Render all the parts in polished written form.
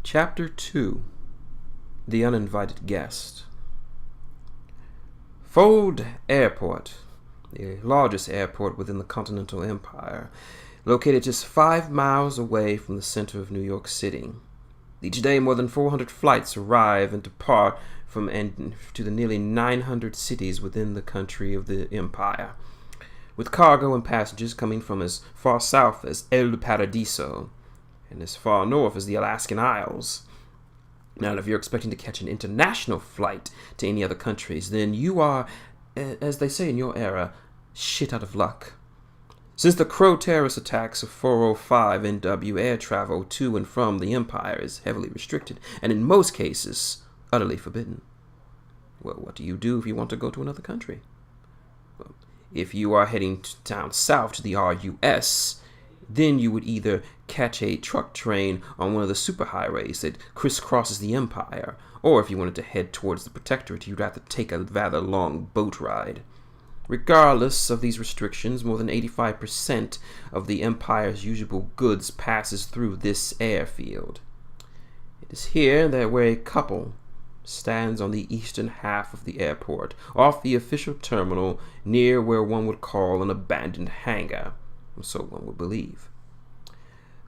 Chapter 2. The Uninvited Guest. Fold Airport, the largest airport within the continental empire, located just 5 miles away from the center of New York City. Each day, more than 400 flights arrive and depart from and to the nearly 900 cities within the country of the empire, with cargo and passengers coming from as far south as El Paradiso and as far north as the Alaskan Isles. Now, if you're expecting to catch an international flight to any other countries, then you are, as they say in your era, shit out of luck. Since the Crow terrorist attacks of 405 NW, air travel to and from the Empire is heavily restricted, and in most cases, utterly forbidden. Well, what do you do if you want to go to another country? Well, if you are heading down south to the RUS, then you would either catch a truck train on one of the superhighways that crisscrosses the Empire, or if you wanted to head towards the Protectorate, you'd have to take a rather long boat ride. Regardless of these restrictions, more than 85% of the Empire's usable goods passes through this airfield. It is here that where a couple stands on the eastern half of the airport, off the official terminal, near where one would call an abandoned hangar, so one would believe.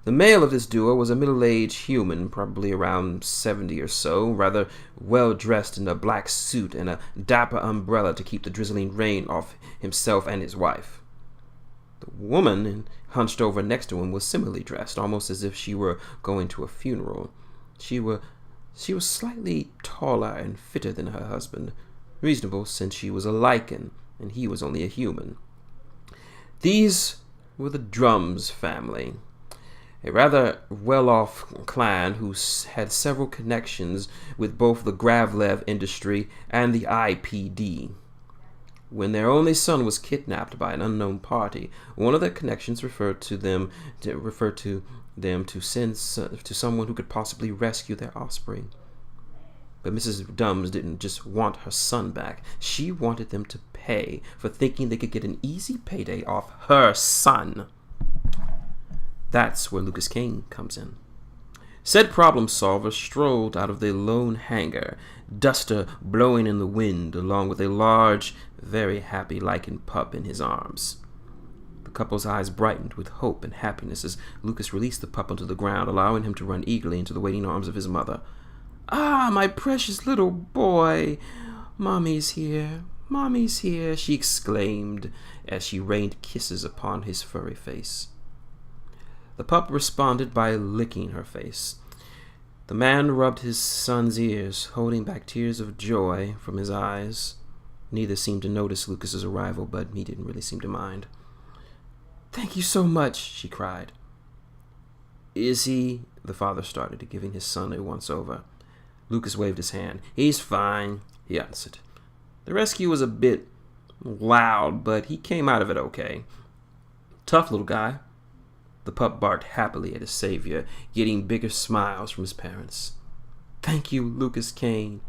The male of this duo was a middle-aged human, probably around 70 or so, rather well-dressed in a black suit and a dapper umbrella to keep the drizzling rain off himself and his wife. The woman, hunched over next to him, was similarly dressed, almost as if she were going to a funeral. She was slightly taller and fitter than her husband, reasonable since she was a lichen and he was only a human. These were the Drums family, a rather well-off clan who had several connections with both the Gravlev industry and the IPD. When their only son was kidnapped by an unknown party, one of their connections referred to them to send to someone who could possibly rescue their offspring. But Mrs. Dums didn't just want her son back. She wanted them to pay for thinking they could get an easy payday off her son. That's where Lucas Kane comes in. Said problem solver strolled out of the lone hangar, duster blowing in the wind, along with a large, very happy lichen pup in his arms. The couple's eyes brightened with hope and happiness as Lucas released the pup onto the ground, allowing him to run eagerly into the waiting arms of his mother. "Ah, my precious little boy! Mommy's here, Mommy's here!" she exclaimed as she rained kisses upon his furry face. The pup responded by licking her face. The man rubbed his son's ears, holding back tears of joy from his eyes. Neither seemed to notice Lucas's arrival, but he didn't really seem to mind. "Thank you so much," she cried. "Is he?" the father started, giving his son a once-over. Lucas waved his hand. "He's fine," he answered. "The rescue was a bit loud, but he came out of it okay. Tough little guy." The pup barked happily at his savior, getting bigger smiles from his parents. "Thank you, Lucas Kane."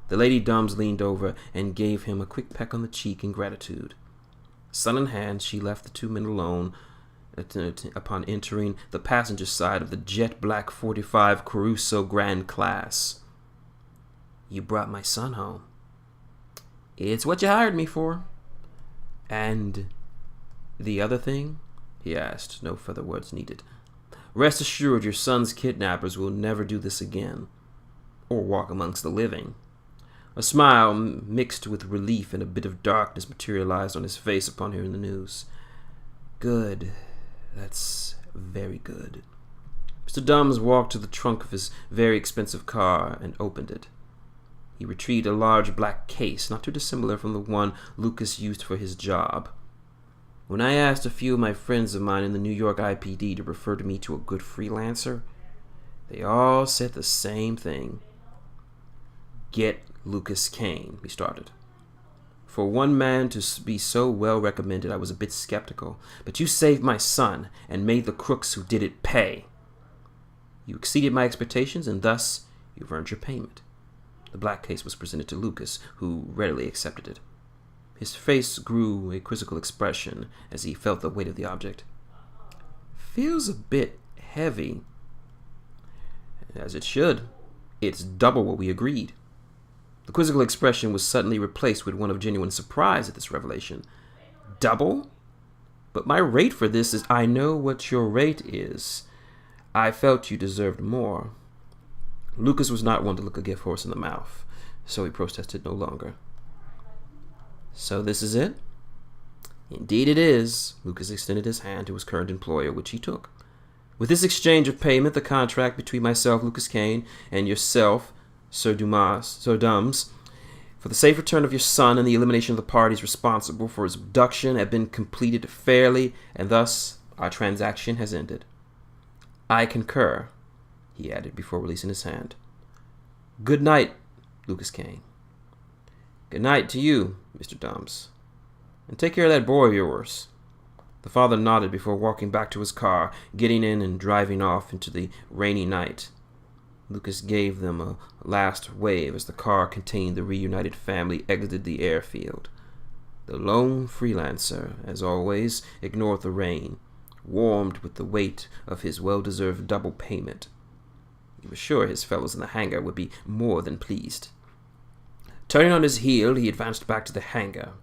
The Lady Dums leaned over and gave him a quick peck on the cheek in gratitude. Son in hand, she left the two men alone upon entering the passenger side of the jet-black 45 Caruso Grand Class. "You brought my son home." "It's what you hired me for." "And the other thing?" he asked, no further words needed. "Rest assured your son's kidnappers will never do this again, or walk amongst the living." A smile mixed with relief and a bit of darkness materialized on his face upon hearing the news. "Good. That's very good." Mr. Dums walked to the trunk of his very expensive car and opened it. He retrieved a large black case, not too dissimilar from the one Lucas used for his job. "When I asked a few of my friends of mine in the New York IPD to refer to me to a good freelancer, they all said the same thing. Get Lucas Kane," he started. "For one man to be so well recommended, I was a bit skeptical, but you saved my son and made the crooks who did it pay. You exceeded my expectations, and thus you've earned your payment." The black case was presented to Lucas, who readily accepted it. His face grew a quizzical expression as he felt the weight of the object. Feels a bit heavy. As it should. It's double what we agreed. The quizzical expression was suddenly replaced with one of genuine surprise at this revelation. Double? But my rate for this is... I know what your rate is. I felt you deserved more. Lucas was not one to look a gift horse in the mouth, so he protested no longer. So this is it? Indeed it is. Lucas extended his hand to his current employer, which he took. With this exchange of payment, the contract between myself, Lucas Kane, and yourself, Sir Dums, for the safe return of your son and the elimination of the parties responsible for his abduction have been completed fairly, and thus our transaction has ended. I concur, he added before releasing his hand. Good night, Lucas Kane. Good night to you, Mr. Dums. And take care of that boy of yours. The father nodded before walking back to his car, getting in and driving off into the rainy night. Lucas gave them a last wave as the car containing the reunited family exited the airfield. The lone freelancer, as always, ignored the rain, warmed with the weight of his well-deserved double payment. He was sure his fellows in the hangar would be more than pleased. Turning on his heel, he advanced back to the hangar.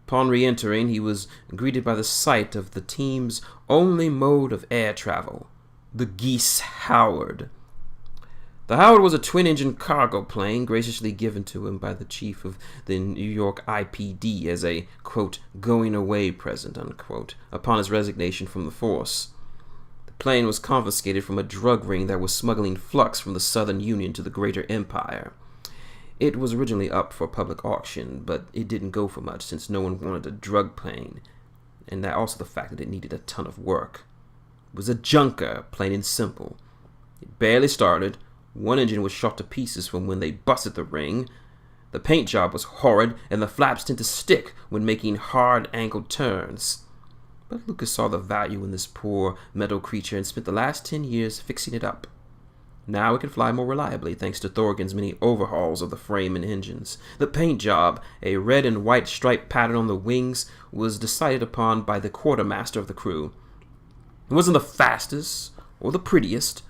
Upon re-entering, he was greeted by the sight of the team's only mode of air travel, the Geese Howard. The Howard was a twin-engine cargo plane graciously given to him by the chief of the New York IPD as a, quote, going-away present, unquote, upon his resignation from the force. The plane was confiscated from a drug ring that was smuggling flux from the Southern Union to the Greater Empire. It was originally up for public auction, but it didn't go for much since no one wanted a drug plane, and that also the fact that it needed a ton of work. It was a junker, plain and simple. It barely started. One engine was shot to pieces from when they busted the ring. The paint job was horrid, and the flaps tended to stick when making hard-angled turns. But Lucas saw the value in this poor metal creature and spent the last 10 years fixing it up. Now it could fly more reliably thanks to Thorgan's many overhauls of the frame and engines. The paint job, a red and white striped pattern on the wings, was decided upon by the quartermaster of the crew. It wasn't the fastest, or the prettiest,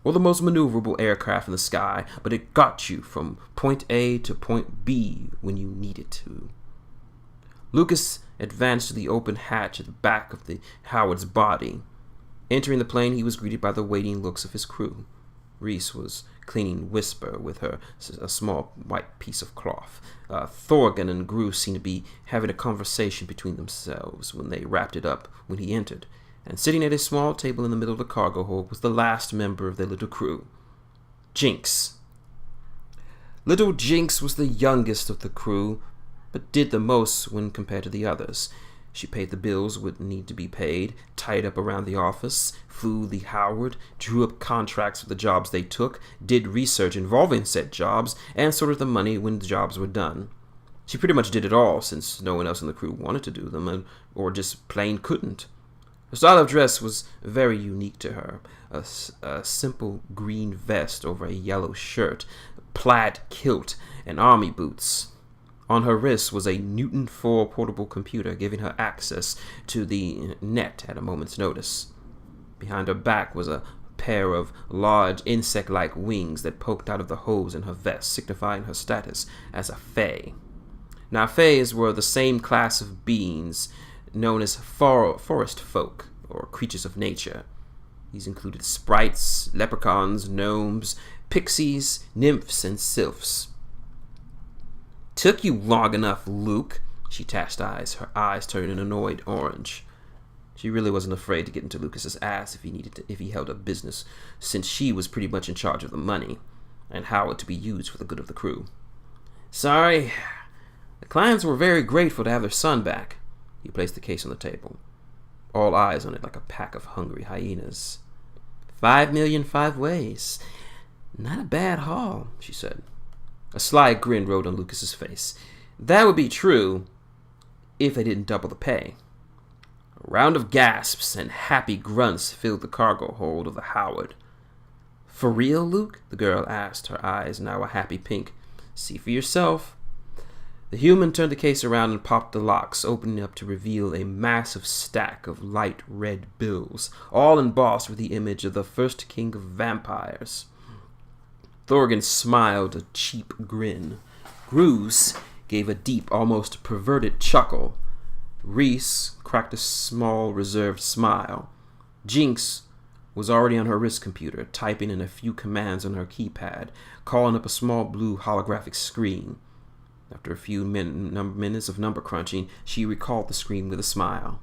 or the most maneuverable aircraft in the sky, but it got you from point A to point B when you needed to. Lucas advanced to the open hatch at the back of the Howard's body. Entering the plane, he was greeted by the waiting looks of his crew. Reese was cleaning Whisper with a small white piece of cloth. Thorgan and Gru seemed to be having a conversation between themselves when they wrapped it up when he entered, and sitting at a small table in the middle of the cargo hold was the last member of their little crew, Jinx. Little Jinx was the youngest of the crew, but did the most when compared to the others. She paid the bills would need to be paid, tied up around the office, flew the Howard, drew up contracts for the jobs they took, did research involving said jobs, and sorted the money when the jobs were done. She pretty much did it all, since no one else in the crew wanted to do them, or just plain couldn't. Her style of dress was very unique to her, a simple green vest over a yellow shirt, plaid kilt, and army boots. On her wrist was a Newton 4 portable computer, giving her access to the net at a moment's notice. Behind her back was a pair of large insect-like wings that poked out of the holes in her vest, signifying her status as a fae. Now, faes were the same class of beings known as forest folk, or creatures of nature. These included sprites, leprechauns, gnomes, pixies, nymphs, and sylphs. Took you long enough, Luke, she chastised, her eyes turning an annoyed orange. She really wasn't afraid to get into Lucas's ass if he held up business, since she was pretty much in charge of the money, and how it to be used for the good of the crew. Sorry, the clients were very grateful to have their son back. He placed the case on the table, all eyes on it like a pack of hungry hyenas. 5 million 5 ways. Not a bad haul, she said. A sly grin rode on Lucas's face. That would be true if they didn't double the pay. A round of gasps and happy grunts filled the cargo hold of the Howard. For real, Luke? The girl asked, her eyes now a happy pink. See for yourself. The human turned the case around and popped the locks, opening up to reveal a massive stack of light red bills, all embossed with the image of the first king of vampires. Thorgan smiled a cheap grin. Gruz gave a deep, almost perverted chuckle. Reese cracked a small, reserved smile. Jinx was already on her wrist computer, typing in a few commands on her keypad, calling up a small blue holographic screen. After a few minutes of number crunching, she recalled the screen with a smile.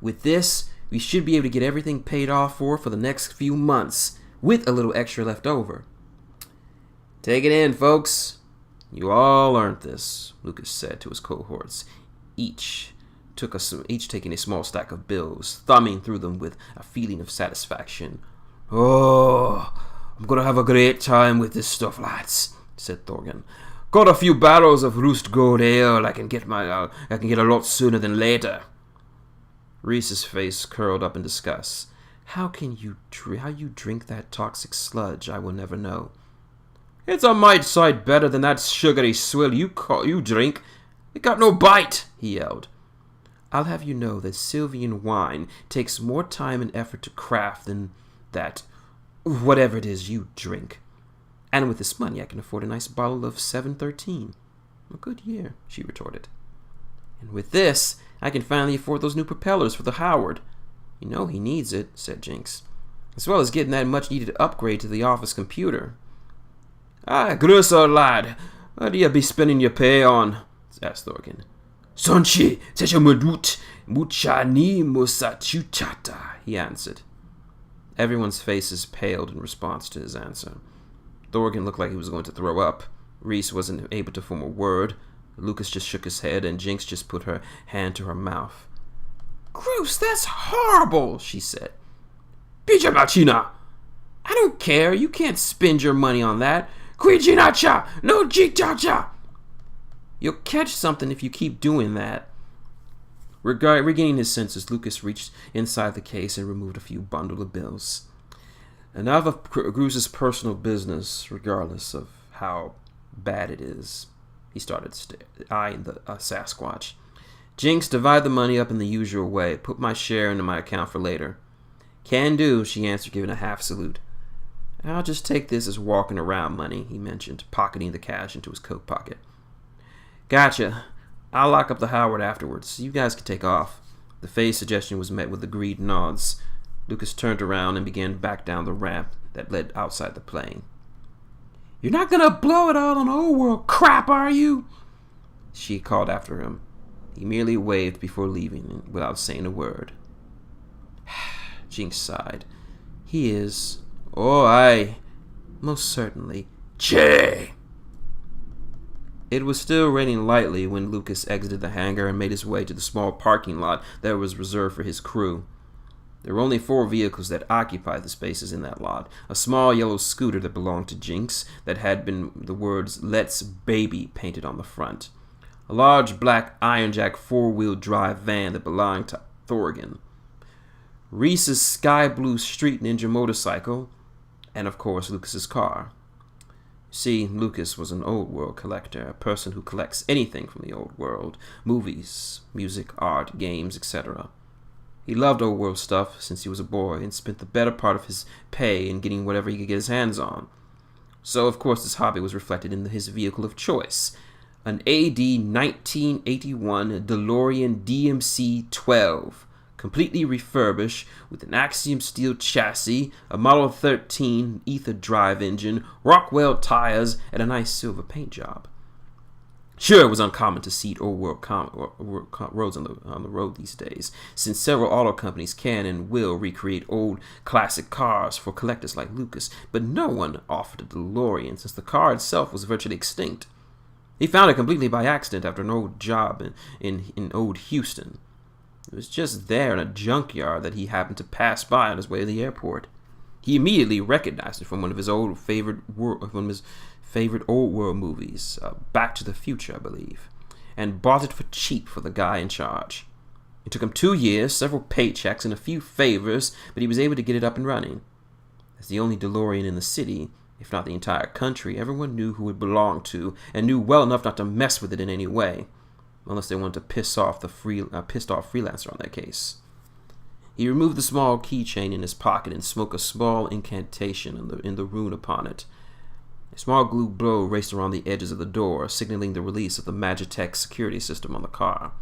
With this, we should be able to get everything paid off for the next few months, with a little extra left over. Take it in, folks. You all earned this, Lucas said to his cohorts, each taking a small stack of bills, thumbing through them with a feeling of satisfaction. Oh, I'm gonna have a great time with this stuff, lads, said Thorgan. Got a few barrels of roost gold ale I can get a lot sooner than later. Reese's face curled up in disgust. How you drink that toxic sludge, I will never know. It's a mite sight better than that sugary swill you drink. It got no bite, he yelled. I'll have you know that Sylvian wine takes more time and effort to craft than that, whatever it is you drink. And with this money, I can afford a nice bottle of 713. A good year, she retorted. And with this, I can finally afford those new propellers for the Howard. You know he needs it, said Jinx. As well as getting that much-needed upgrade to the office computer. Grusser, lad. What do you be spending your pay on? Asked Thorgan. Sonchi, sechamadut, muchani musachuchata, he answered. Everyone's faces paled in response to his answer. Thorgan looked like he was going to throw up. Reese wasn't able to form a word. Lucas just shook his head, and Jinx just put her hand to her mouth. Gross, that's horrible, she said. Bijamachina! I don't care, you can't spend your money on that. Quijinacha! No jichacha! You'll catch something if you keep doing that. Regaining his senses, Lucas reached inside the case and removed a few bundles of bills. Enough of Gruz's personal business, regardless of how bad it is. He started eyeing the Sasquatch. Jinx, divide the money up in the usual way. Put my share into my account for later. Can do, she answered, giving a half salute. I'll just take this as walking around money, he mentioned, pocketing the cash into his coat pocket. Gotcha. I'll lock up the Howard afterwards. You guys can take off. The phase suggestion was met with agreed nods. Lucas turned around and began back down the ramp that led outside the plane. You're not gonna blow it all on old world crap, are you? She called after him. He merely waved before leaving without saying a word. Jinx sighed. He is. Oh, aye. Most certainly. Che! It was still raining lightly when Lucas exited the hangar and made his way to the small parking lot that was reserved for his crew. There were only 4 vehicles that occupied the spaces in that lot. A small yellow scooter that belonged to Jinx that had been the words Let's Baby painted on the front. A large black Ironjack 4-wheel drive van that belonged to Thorgan. Reese's sky blue street ninja motorcycle, and of course Lucas's car. See, Lucas was an old world collector, a person who collects anything from the old world, movies, music, art, games, etc. He loved old world stuff since he was a boy and spent the better part of his pay in getting whatever he could get his hands on. So, of course, this hobby was reflected in his vehicle of choice, an AD 1981 DeLorean DMC-12, completely refurbished with an Axiom steel chassis, a Model 13 ether drive engine, Rockwell tires, and a nice silver paint job. Sure, it was uncommon to see old world roads on the road these days, since several auto companies can and will recreate old classic cars for collectors like Lucas, but no one offered a DeLorean since the car itself was virtually extinct. He found it completely by accident after an old job in old Houston. It was just there in a junkyard that he happened to pass by on his way to the airport. He immediately recognized it from one of his favorite old world movies, Back to the Future, I believe, and bought it for cheap for the guy in charge. It took him 2 years, several paychecks, and a few favors, but he was able to get it up and running. As the only DeLorean in the city, if not the entire country. Everyone knew who it belonged to, and knew well enough not to mess with it in any way, unless they wanted to piss off the pissed off freelancer on their case. He removed the small keychain in his pocket and smoked a small incantation in the rune upon it. A small glue blow raced around the edges of the door, signaling the release of the Magitech security system on the car.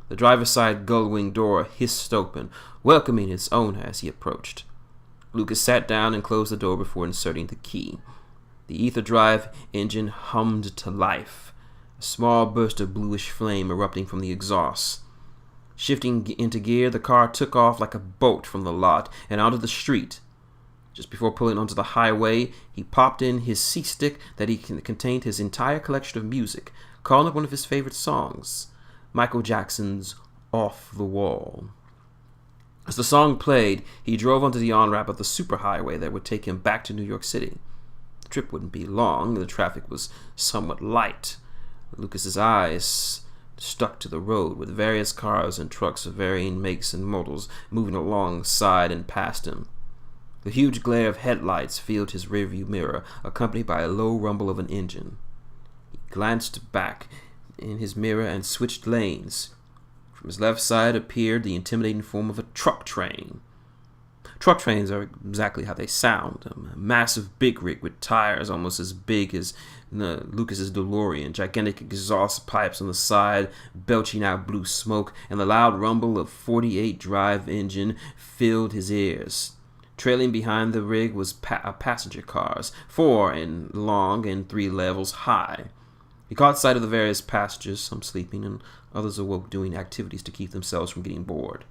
The driver's side gull-wing door hissed open, welcoming its owner as he approached. Lucas sat down and closed the door before inserting the key. The ether drive engine hummed to life, a small burst of bluish flame erupting from the exhaust. Shifting into gear, the car took off like a bolt from the lot and onto the street. Just before pulling onto the highway, he popped in his C-stick that contained his entire collection of music, calling up one of his favorite songs, Michael Jackson's Off the Wall. As the song played, he drove onto the on-ramp of the superhighway that would take him back to New York City. The trip wouldn't be long, the traffic was somewhat light. Lucas's eyes stuck to the road, with various cars and trucks of varying makes and models moving alongside and past him. The huge glare of headlights filled his rearview mirror, accompanied by a low rumble of an engine. He glanced back in his mirror and switched lanes. From his left side appeared the intimidating form of a truck train. Truck trains are exactly how they sound. A massive big rig with tires almost as big as Lucas's DeLorean, gigantic exhaust pipes on the side belching out blue smoke, and the loud rumble of 48 drive engine filled his ears. Trailing behind the rig was passenger cars, 4 in long and 3 levels high. He caught sight of the various passengers, some sleeping and others awoke doing activities to keep themselves from getting bored.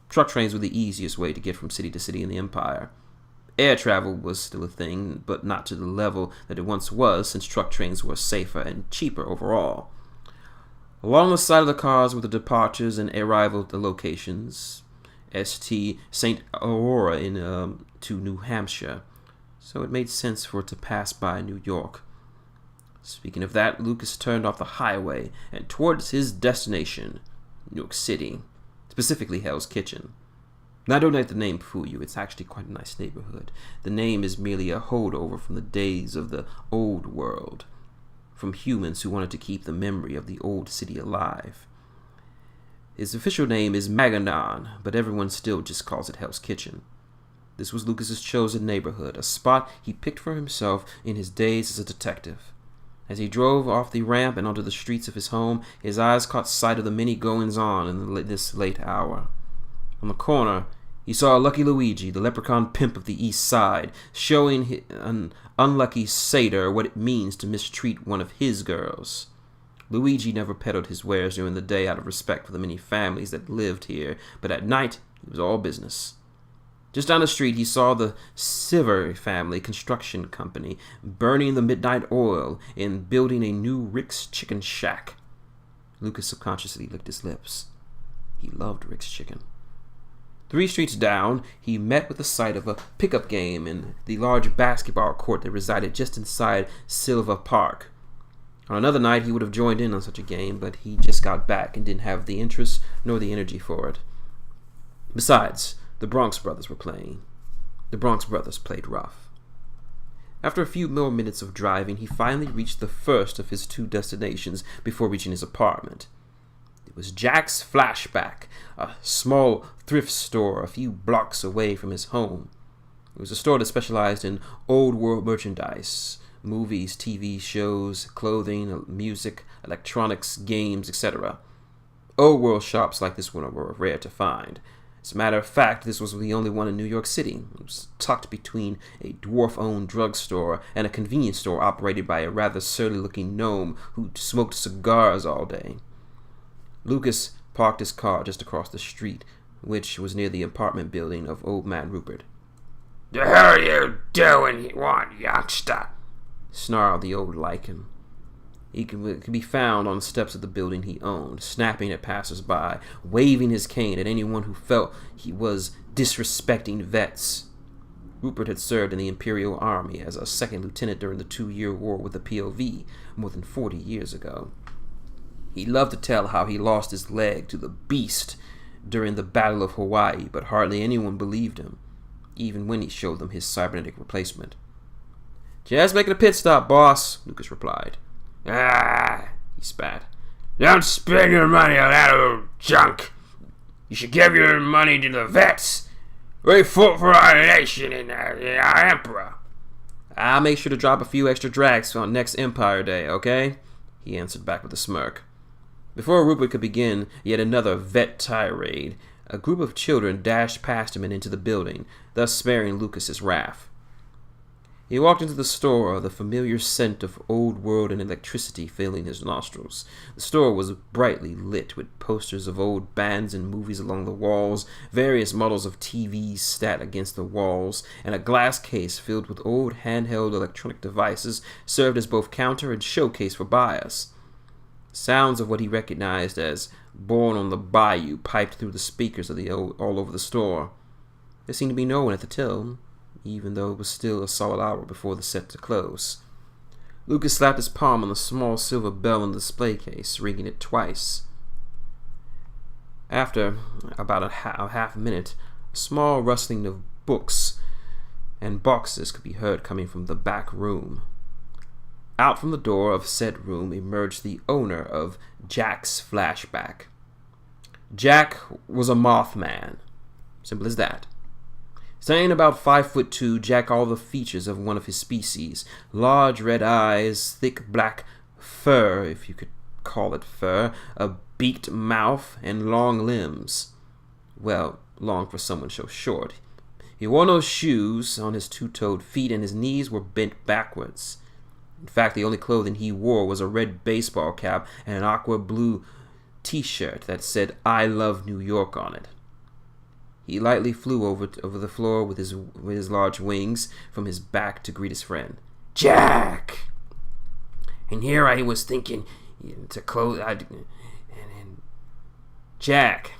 Truck trains were the easiest way to get from city to city in the Empire. Air travel was still a thing, but not to the level that it once was, since truck trains were safer and cheaper overall. Along the side of the cars were the departures and arrival locations. St. St. Aurora to New Hampshire, so it made sense for it to pass by New York. Speaking of that, Lucas turned off the highway and towards his destination, New York City, specifically Hell's Kitchen. Now, don't let the name fool you. It's actually quite a nice neighborhood. The name is merely a holdover from the days of the old world, from humans who wanted to keep the memory of the old city alive. His official name is Maganon, but everyone still just calls it Hell's Kitchen. This was Lucas's chosen neighborhood, a spot he picked for himself in his days as a detective. As he drove off the ramp and onto the streets of his home, his eyes caught sight of the many goings-on in this late hour. On the corner, he saw Lucky Luigi, the leprechaun pimp of the East Side, showing an unlucky satyr what it means to mistreat one of his girls. Luigi never peddled his wares during the day out of respect for the many families that lived here, but at night it was all business. Just down the street, he saw the Silver family construction company burning the midnight oil and building a new Rick's Chicken Shack. Lucas subconsciously licked his lips. He loved Rick's Chicken. 3 streets down, he met with the sight of a pickup game in the large basketball court that resided just inside Silva Park. On another night, he would have joined in on such a game, but he just got back and didn't have the interest nor the energy for it. Besides, the Bronx Brothers were playing. The Bronx Brothers played rough. After a few more minutes of driving, he finally reached the first of his 2 destinations before reaching his apartment. It was Jack's Flashback, a small thrift store a few blocks away from his home. It was a store that specialized in old world merchandise, movies, TV shows, clothing, music, electronics, games, etc. Old world shops like this one were rare to find. As a matter of fact, this was the only one in New York City. It was tucked between a dwarf-owned drugstore and a convenience store operated by a rather surly-looking gnome who smoked cigars all day. Lucas parked his car just across the street, which was near the apartment building of Old Man Rupert. "The hell are you doing here, youngster?" snarled the old lichen. He could be found on the steps of the building he owned, snapping at passers-by, waving his cane at anyone who felt he was disrespecting vets. Rupert had served in the Imperial Army as a second lieutenant during the 2-year war with the POV more than 40 years ago. He loved to tell how he lost his leg to the beast during the Battle of Hawaii, but hardly anyone believed him, even when he showed them his cybernetic replacement. Just making a pit stop, boss, Lucas replied. Ah, He spat. don't spend your money on that old junk. You should give your money to the vets. We fought for our nation and our emperor. I'll make sure to drop a few extra drags on next Empire Day, okay? He answered back with a smirk. Before Rupert could begin yet another vet tirade, a group of children dashed past him and into the building, thus sparing Lucas's wrath. He walked into the store, the familiar scent of old world and electricity filling his nostrils. The store was brightly lit with posters of old bands and movies along the walls, various models of TVs sat against the walls, and a glass case filled with old handheld electronic devices served as both counter and showcase for buyers. Sounds of what he recognized as Born on the Bayou piped through the speakers of all over the store. There seemed to be no one at the till, even though it was still a solid hour before the set to close. Lucas slapped his palm on the small silver bell in the display case, ringing it twice. After about a half minute, a small rustling of books and boxes could be heard coming from the back room. Out from the door of said room emerged the owner of Jack's Flashback. Jack was a Mothman. Simple as that. Standing about 5'2", Jack all the features of one of his species. Large red eyes, thick black fur, if you could call it fur, a beaked mouth, and long limbs. Well, long for someone so short. He wore no shoes on his two-toed feet, and his knees were bent backwards. In fact, the only clothing he wore was a red baseball cap and an aqua blue t-shirt that said "I love New York" on it. He lightly flew over the floor with his large wings from his back to greet his friend. Jack! And here I was thinking to close... Jack!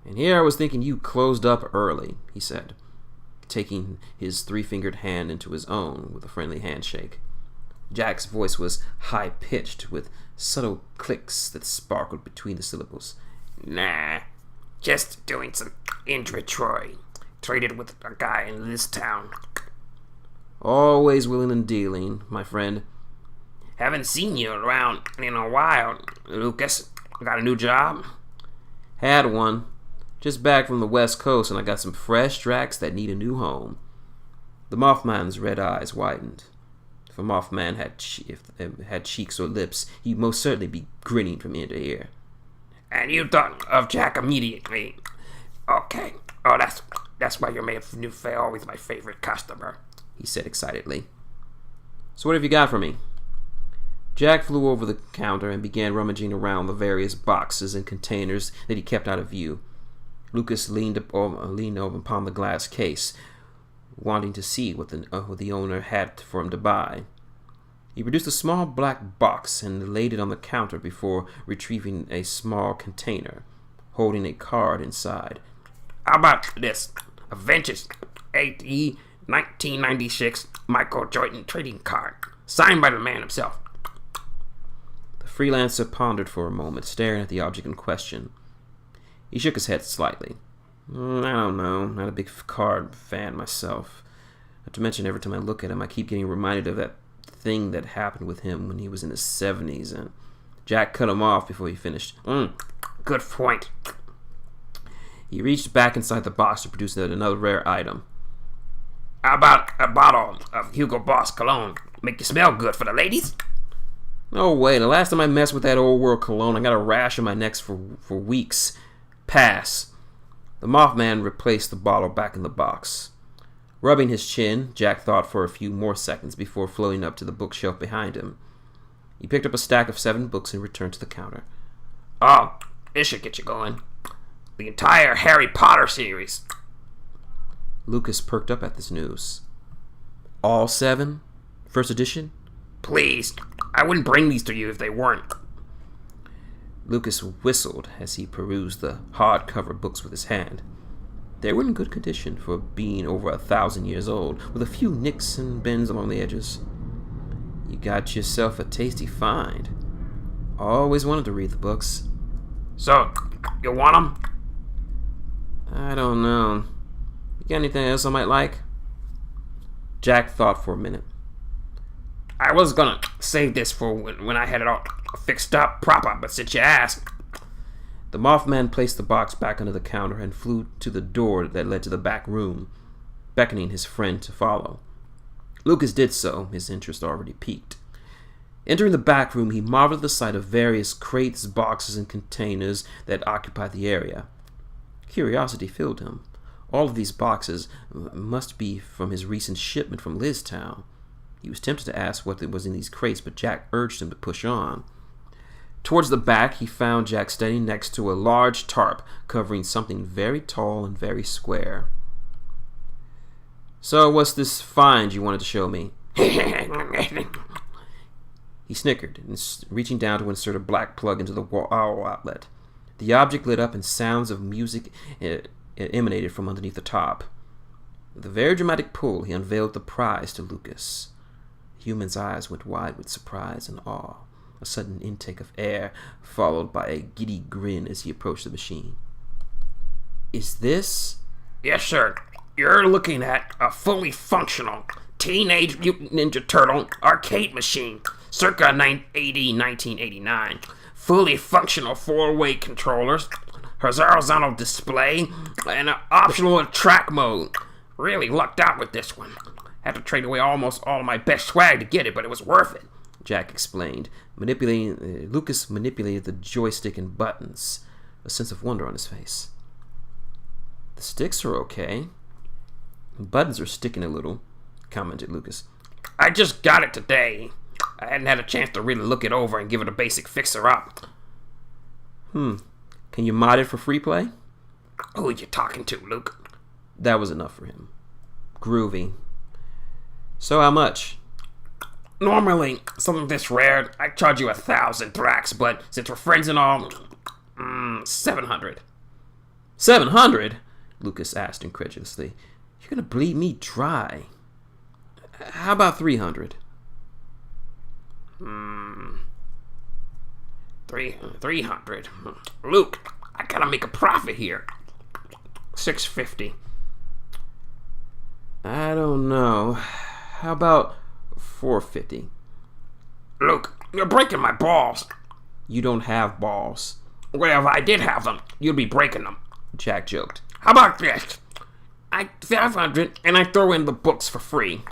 And here I was thinking you closed up early, he said, taking his three-fingered hand into his own with a friendly handshake. Jack's voice was high-pitched with subtle clicks that sparkled between the syllables. Nah, just doing some intra-Troy. Traded with a guy in this town. Always willing and dealing, my friend. Haven't seen you around in a while, Lucas. Got a new job? Had one. Just back from the West Coast, and I got some fresh tracks that need a new home. The Mothman's red eyes widened. If a Mothman had cheeks or lips, he'd most certainly be grinning from ear to ear. And you thought of Jack immediately. Okay. Oh, that's why you're New Fair always my favorite customer, he said excitedly. So what have you got for me? Jack flew over the counter and began rummaging around the various boxes and containers that he kept out of view. Lucas leaned over upon the glass case, wanting to see what the owner had for him to buy. He produced a small black box and laid it on the counter before retrieving a small container, holding a card inside. How about this? A vintage AE 1996 Michael Jordan trading card, signed by the man himself. The freelancer pondered for a moment, staring at the object in question. He shook his head slightly. I don't know. Not a big card fan myself. Not to mention, every time I look at him, I keep getting reminded of that thing that happened with him when he was in his 70s, and Jack cut him off before he finished. Good point. He reached back inside the box to produce another rare item. How about a bottle of Hugo Boss cologne? Make you smell good for the ladies? No way. The last time I messed with that old world cologne, I got a rash on my neck for weeks. Pass. The Mothman replaced the bottle back in the box. Rubbing his chin, Jack thought for a few more seconds before floating up to the bookshelf behind him. He picked up a stack of 7 books and returned to the counter. Oh, this should get you going. The entire Harry Potter series. Lucas perked up at this news. All 7? First edition? Please, I wouldn't bring these to you if they weren't. Lucas whistled as he perused the hardcover books with his hand. They were in good condition for being over 1,000 years old, with a few nicks and bends along the edges. You got yourself a tasty find. Always wanted to read the books. So, you want them? I don't know. You got anything else I might like? Jack thought for a minute. I was gonna save this for when I had it all fixed up proper, but since you asked... The Mothman placed the box back under the counter and flew to the door that led to the back room, beckoning his friend to follow. Lucas did so, his interest already piqued. Entering the back room, he marveled at the sight of various crates, boxes, and containers that occupied the area. Curiosity filled him. All of these boxes must be from his recent shipment from Liztown. He was tempted to ask what was in these crates, but Jack urged him to push on. Towards the back, he found Jack standing next to a large tarp covering something very tall and very square. "So, what's this find you wanted to show me?" He snickered, reaching down to insert a black plug into the wall outlet. The object lit up and sounds of music emanated from underneath the top. With a very dramatic pull, he unveiled the prize to Lucas. The human's eyes went wide with surprise and awe. A sudden intake of air, followed by a giddy grin as he approached the machine. "Is this..." "Yes, sir. You're looking at a fully functional Teenage Mutant Ninja Turtle arcade machine, circa 1989. Fully functional 4-way controllers, horizontal display, and an optional track mode. Really lucked out with this one. Had to trade away almost all of my best swag to get it, but it was worth it," Jack explained. Lucas manipulated the joystick and buttons, a sense of wonder on his face. "The sticks are okay. The buttons are sticking a little," commented Lucas. "I just got it today. I hadn't had a chance to really look it over and give it a basic fixer-up." Can you mod it for free play?" "Who are you talking to, Luke?" That was enough for him. Groovy. "So how much?" "Normally, something this rare, I'd charge you 1,000 thrax, but since we're friends and all, 700. 700? Lucas asked incredulously. "You're gonna bleed me dry. How about 300? 300. Luke, I gotta make a profit here. 650. I don't know. How about 450? Luke, you're breaking my balls. You don't have balls. Well, if I did have them, you'd be breaking them," Jack joked. "How about this? 500, and I throw in the books for free."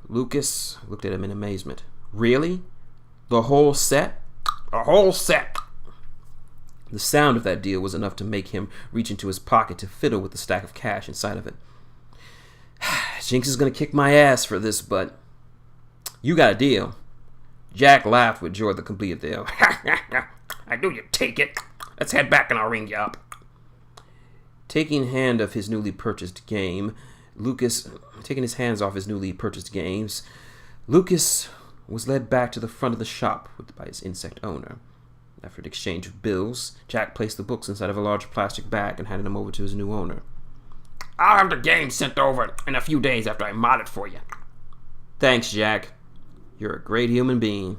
Lucas looked at him in amazement. "Really? The whole set?" "The whole set." The sound of that deal was enough to make him reach into his pocket to fiddle with the stack of cash inside of it. "Jinx is gonna kick my ass for this, but you got a deal." Jack laughed with joy at the completed deal. "I knew you'd take it. Let's head back and I'll ring you up." Taking his hands off his newly purchased games, Lucas was led back to the front of the shop by his insect owner. After an exchange of bills, Jack placed the books inside of a large plastic bag and handed them over to his new owner. "I'll have the game sent over in a few days after I mod it for you." "Thanks, Jack. You're a great human being."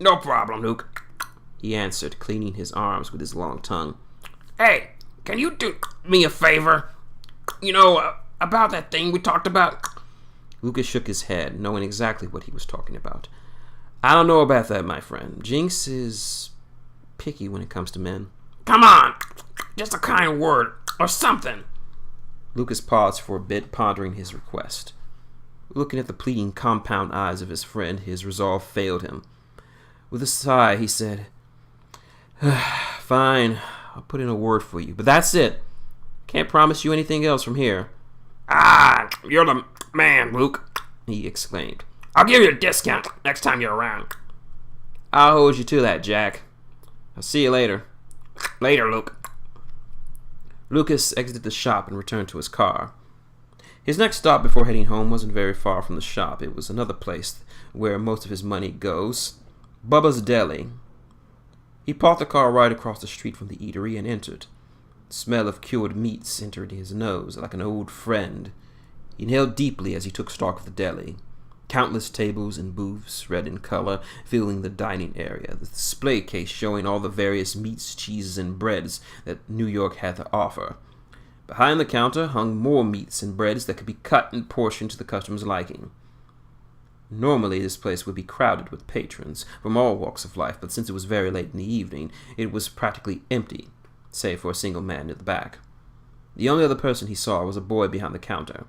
"No problem, Luke," he answered, cleaning his arms with his long tongue. "Hey, can you do me a favor? You know, about that thing we talked about?" Lucas shook his head, knowing exactly what he was talking about. "I don't know about that, my friend. Jinx is picky when it comes to men." "Come on, just a kind word, or something." Lucas paused for a bit, pondering his request. Looking at the pleading compound eyes of his friend, his resolve failed him. With a sigh, he said, "Fine, I'll put in a word for you, but that's it. Can't promise you anything else from here." "Ah, you're the man, Luke," he exclaimed. "I'll give you a discount next time you're around." "I'll hold you to that, Jack. I'll see you later." "Later, Luke." Lucas exited the shop and returned to his car. His next stop before heading home wasn't very far from the shop. It was another place where most of his money goes, Bubba's Deli. He parked the car right across the street from the eatery and entered. The smell of cured meats entered his nose like an old friend. He inhaled deeply as he took stock of the deli. Countless tables and booths, red in color, filling the dining area, the display case showing all the various meats, cheeses, and breads that New York had to offer. Behind the counter hung more meats and breads that could be cut and portioned to the customer's liking. Normally, this place would be crowded with patrons from all walks of life, but since it was very late in the evening, it was practically empty, save for a single man near the back. The only other person he saw was a boy behind the counter.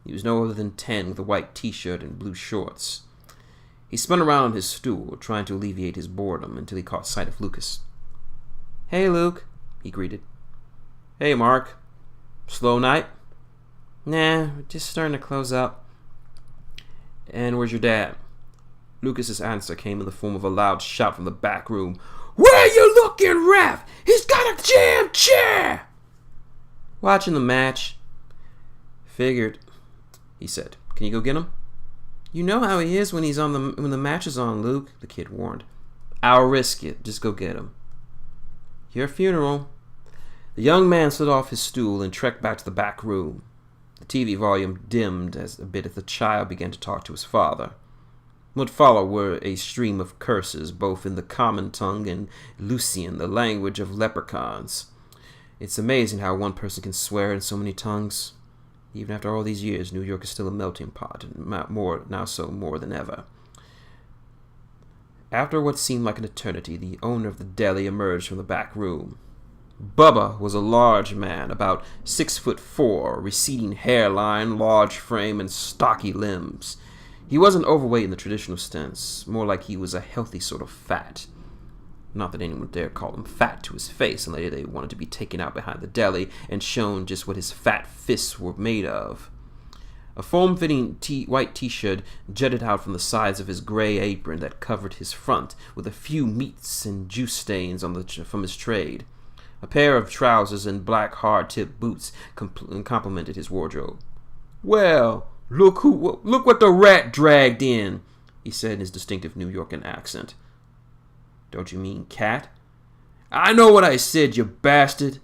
He was no other than 10 with a white t-shirt and blue shorts. He spun around on his stool, trying to alleviate his boredom, until he caught sight of Lucas. "Hey, Luke," he greeted. "Hey, Mark. Slow night?" "Nah, we're just starting to close up." "And where's your dad?" Lucas's answer came in the form of a loud shout from the back room. "Where you looking, Ref? He's got a jam chair!" "Watching the match." "Figured," he said. "Can you go get him?" "You know how he is when when the match is on, Luke," the kid warned. "I'll risk it. Just go get him." "Your funeral." The young man slid off his stool and trekked back to the back room. The TV volume dimmed as the child began to talk to his father. What followed were a stream of curses, both in the common tongue and Lucian, the language of leprechauns. It's amazing how one person can swear in so many tongues. Even after all these years, New York is still a melting pot, and more than ever. After what seemed like an eternity, the owner of the deli emerged from the back room. Bubba was a large man, about 6'4", receding hairline, large frame, and stocky limbs. He wasn't overweight in the traditional sense, more like he was a healthy sort of fat. Not that anyone dare call him fat to his face, unless they wanted to be taken out behind the deli and shown just what his fat fists were made of. A form-fitting white t-shirt jutted out from the sides of his gray apron that covered his front, with a few meats and juice stains from his trade. A pair of trousers and black hard-tipped boots complemented his wardrobe. "Well, look what the rat dragged in," he said in his distinctive New Yorker accent. "Don't you mean cat?" "I know what I said, you bastard."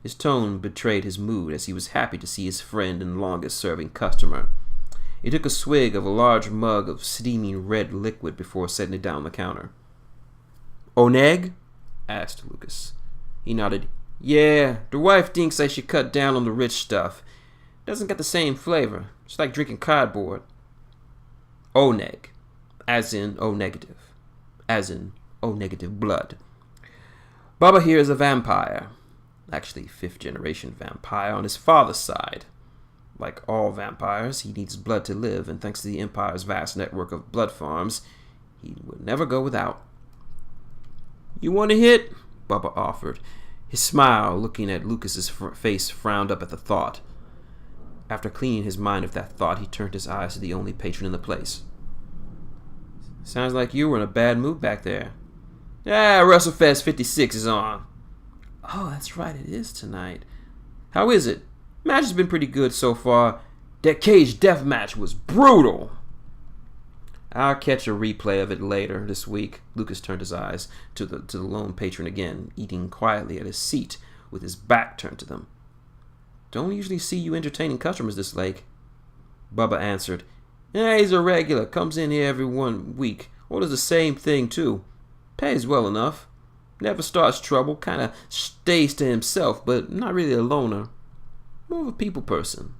His tone betrayed his mood, as he was happy to see his friend and longest-serving customer. He took a swig of a large mug of steaming red liquid before setting it down on the counter. "Oneg?" asked Lucas. He nodded. "Yeah, the wife thinks I should cut down on the rich stuff. Doesn't get the same flavor. It's like drinking cardboard." "O-neg, as in O-negative, as in O-negative blood. Bubba here is a vampire. Actually, 5th-generation vampire on his father's side. Like all vampires, he needs blood to live, and thanks to the Empire's vast network of blood farms, he would never go without." "You want a hit?" Bubba offered. His smile, looking at Lucas's face, frowned up at the thought. After cleaning his mind of that thought, he turned his eyes to the only patron in the place. "Sounds like you were in a bad mood back there." WrestleFest 56 is on." "Oh, that's right, it is tonight. How is it? Match has been pretty good so far. That cage death match was brutal." "I'll catch a replay of it later this week." Lucas turned his eyes to the lone patron again, eating quietly at his seat with his back turned to them. "Don't usually see you entertaining customers this late." Bubba answered. "He's a regular. Comes in here every 1 week. Orders the same thing, too. Pays well enough. Never starts trouble. Kinda stays to himself, but not really a loner. More of a people person."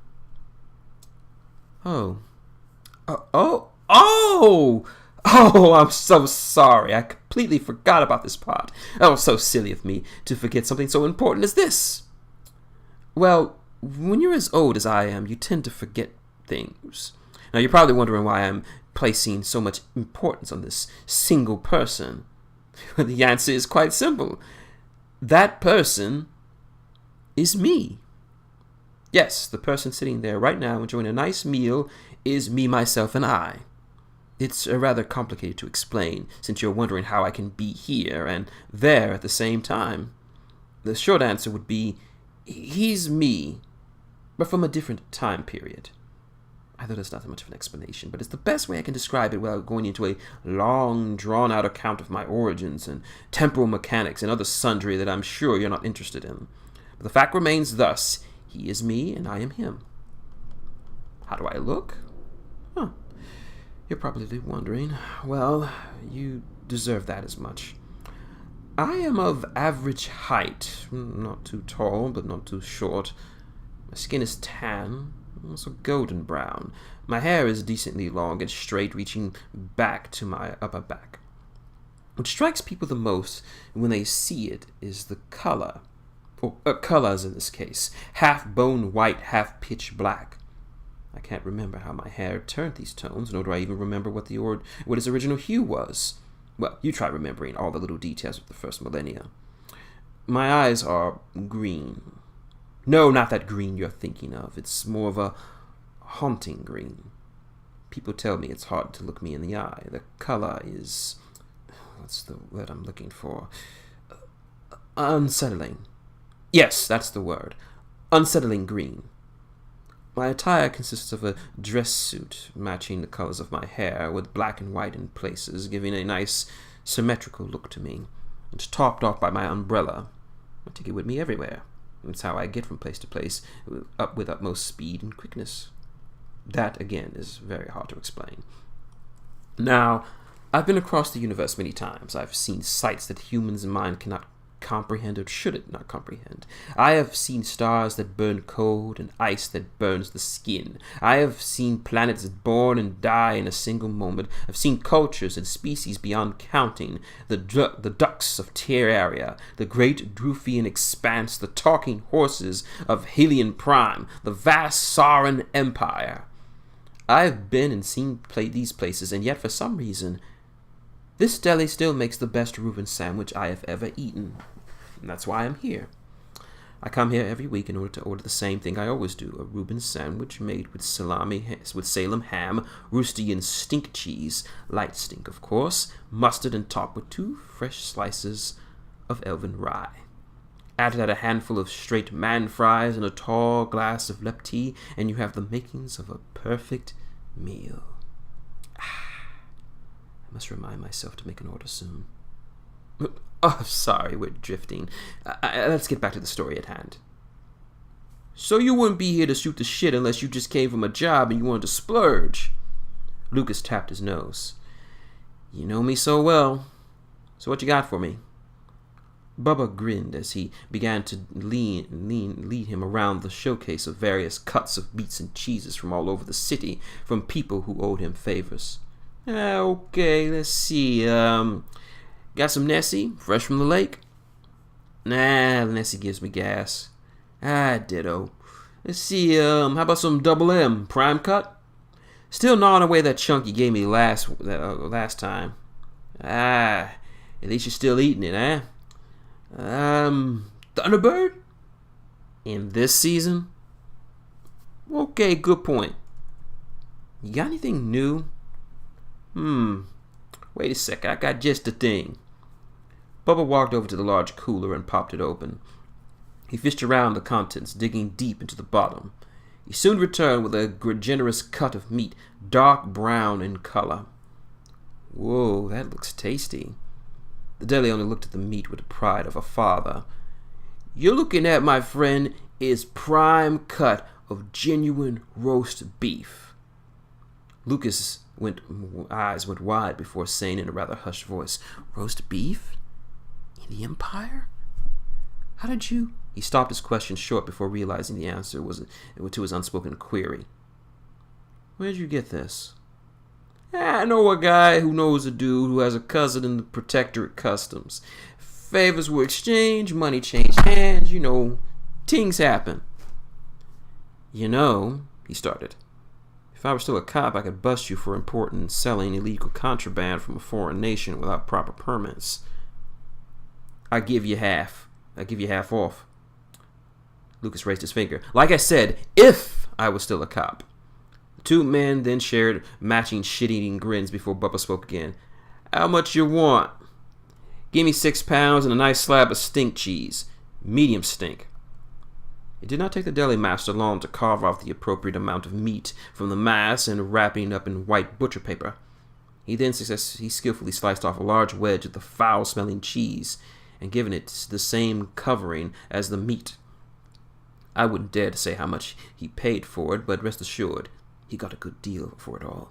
"Oh. Oh, I'm so sorry. I completely forgot about this part. That was so silly of me to forget something so important as this." "Well, when you're as old as I am, you tend to forget things. Now, you're probably wondering why I'm placing so much importance on this single person. The answer is quite simple. That person is me. Yes, the person sitting there right now enjoying a nice meal is me, myself, and I. It's rather complicated to explain, since you're wondering how I can be here and there at the same time. The short answer would be, he's me, but from a different time period. I know that's not that much of an explanation, but it's the best way I can describe it without going into a long, drawn-out account of my origins and temporal mechanics and other sundry that I'm sure you're not interested in. But the fact remains thus: he is me, and I am him. How do I look? Huh. You're probably wondering. Well, you deserve that as much. I am of average height, not too tall, but not too short. My skin is tan, also golden brown. My hair is decently long and straight, reaching back to my upper back. What strikes people the most when they see it is the color, or colors in this case, half bone white, half pitch black. I can't remember how my hair turned these tones, nor do I even remember what its original hue was. Well, you try remembering all the little details of the first millennia. My eyes are green. No, not that green you're thinking of. It's more of a haunting green. People tell me it's hard to look me in the eye. The color is... what's the word I'm looking for? Unsettling. Yes, that's the word. Unsettling green. My attire consists of a dress suit matching the colors of my hair, with black and white in places, giving a nice symmetrical look to me. It's topped off by my umbrella. I take it with me everywhere. It's how I get from place to place, with utmost speed and quickness. That, again, is very hard to explain. Now, I've been across the universe many times. I've seen sights that humans' mind cannot comprehend, or should it not comprehend. I have seen stars that burn cold and ice that burns the skin. I have seen planets that born and die in a single moment. I've seen cultures and species beyond counting. The ducks of Terraria, the great Drufian expanse, the talking horses of Helion Prime, the vast Sauron Empire. I have been and seen these places, and yet for some reason, this deli still makes the best Reuben sandwich I have ever eaten. And that's why I'm here. I come here every week in order to order the same thing I always do, a Reuben sandwich made with Salem ham, Roustian stink cheese, light stink of course, mustard, and topped with 2 fresh slices of elven rye. Add to that a handful of straight man fries and a tall glass of lep tea, and you have the makings of a perfect meal. I must remind myself to make an order soon. Oh, sorry, we're drifting. Let's get back to the story at hand. So you wouldn't be here to shoot the shit unless you just came from a job and you wanted to splurge. Lucas tapped his nose. You know me so well. So what you got for me? Bubba grinned as he began to lead him around the showcase of various cuts of meats and cheeses from all over the city, from people who owed him favors. Okay, let's see. Got some Nessie, fresh from the lake? Nah, Nessie gives me gas. Ditto. Let's see, how about some Double M, prime cut? Still gnawing away that chunk you gave me last time. At least you're still eating it, eh? Thunderbird? In this season? Okay, good point. You got anything new? Wait a sec, I got just the thing. Bubba walked over to the large cooler and popped it open. He fished around the contents, digging deep into the bottom. He soon returned with a generous cut of meat, dark brown in color. Whoa, that looks tasty. The deli owner looked at the meat with the pride of a father. You're looking at, my friend, is prime cut of genuine roast beef. Lucas' eyes went wide before saying in a rather hushed voice, Roast beef? In the Empire? How did you... He stopped his question short before realizing the answer was to his unspoken query. Where did you get this? I know a guy who knows a dude who has a cousin in the Protectorate Customs. Favors were exchanged, money changed hands, things happen. He started. If I were still a cop, I could bust you for importing and selling illegal contraband from a foreign nation without proper permits. I give you half off. Lucas raised his finger. Like I said, if I was still a cop. The 2 men then shared matching shit-eating grins before Bubba spoke again. How much you want? Give me 6 pounds and a nice slab of stink cheese. Medium stink. It did not take the deli master long to carve off the appropriate amount of meat from the mass and wrapping it up in white butcher paper. He skillfully sliced off a large wedge of the foul-smelling cheese and given it the same covering as the meat. I wouldn't dare to say how much he paid for it, but rest assured, he got a good deal for it all.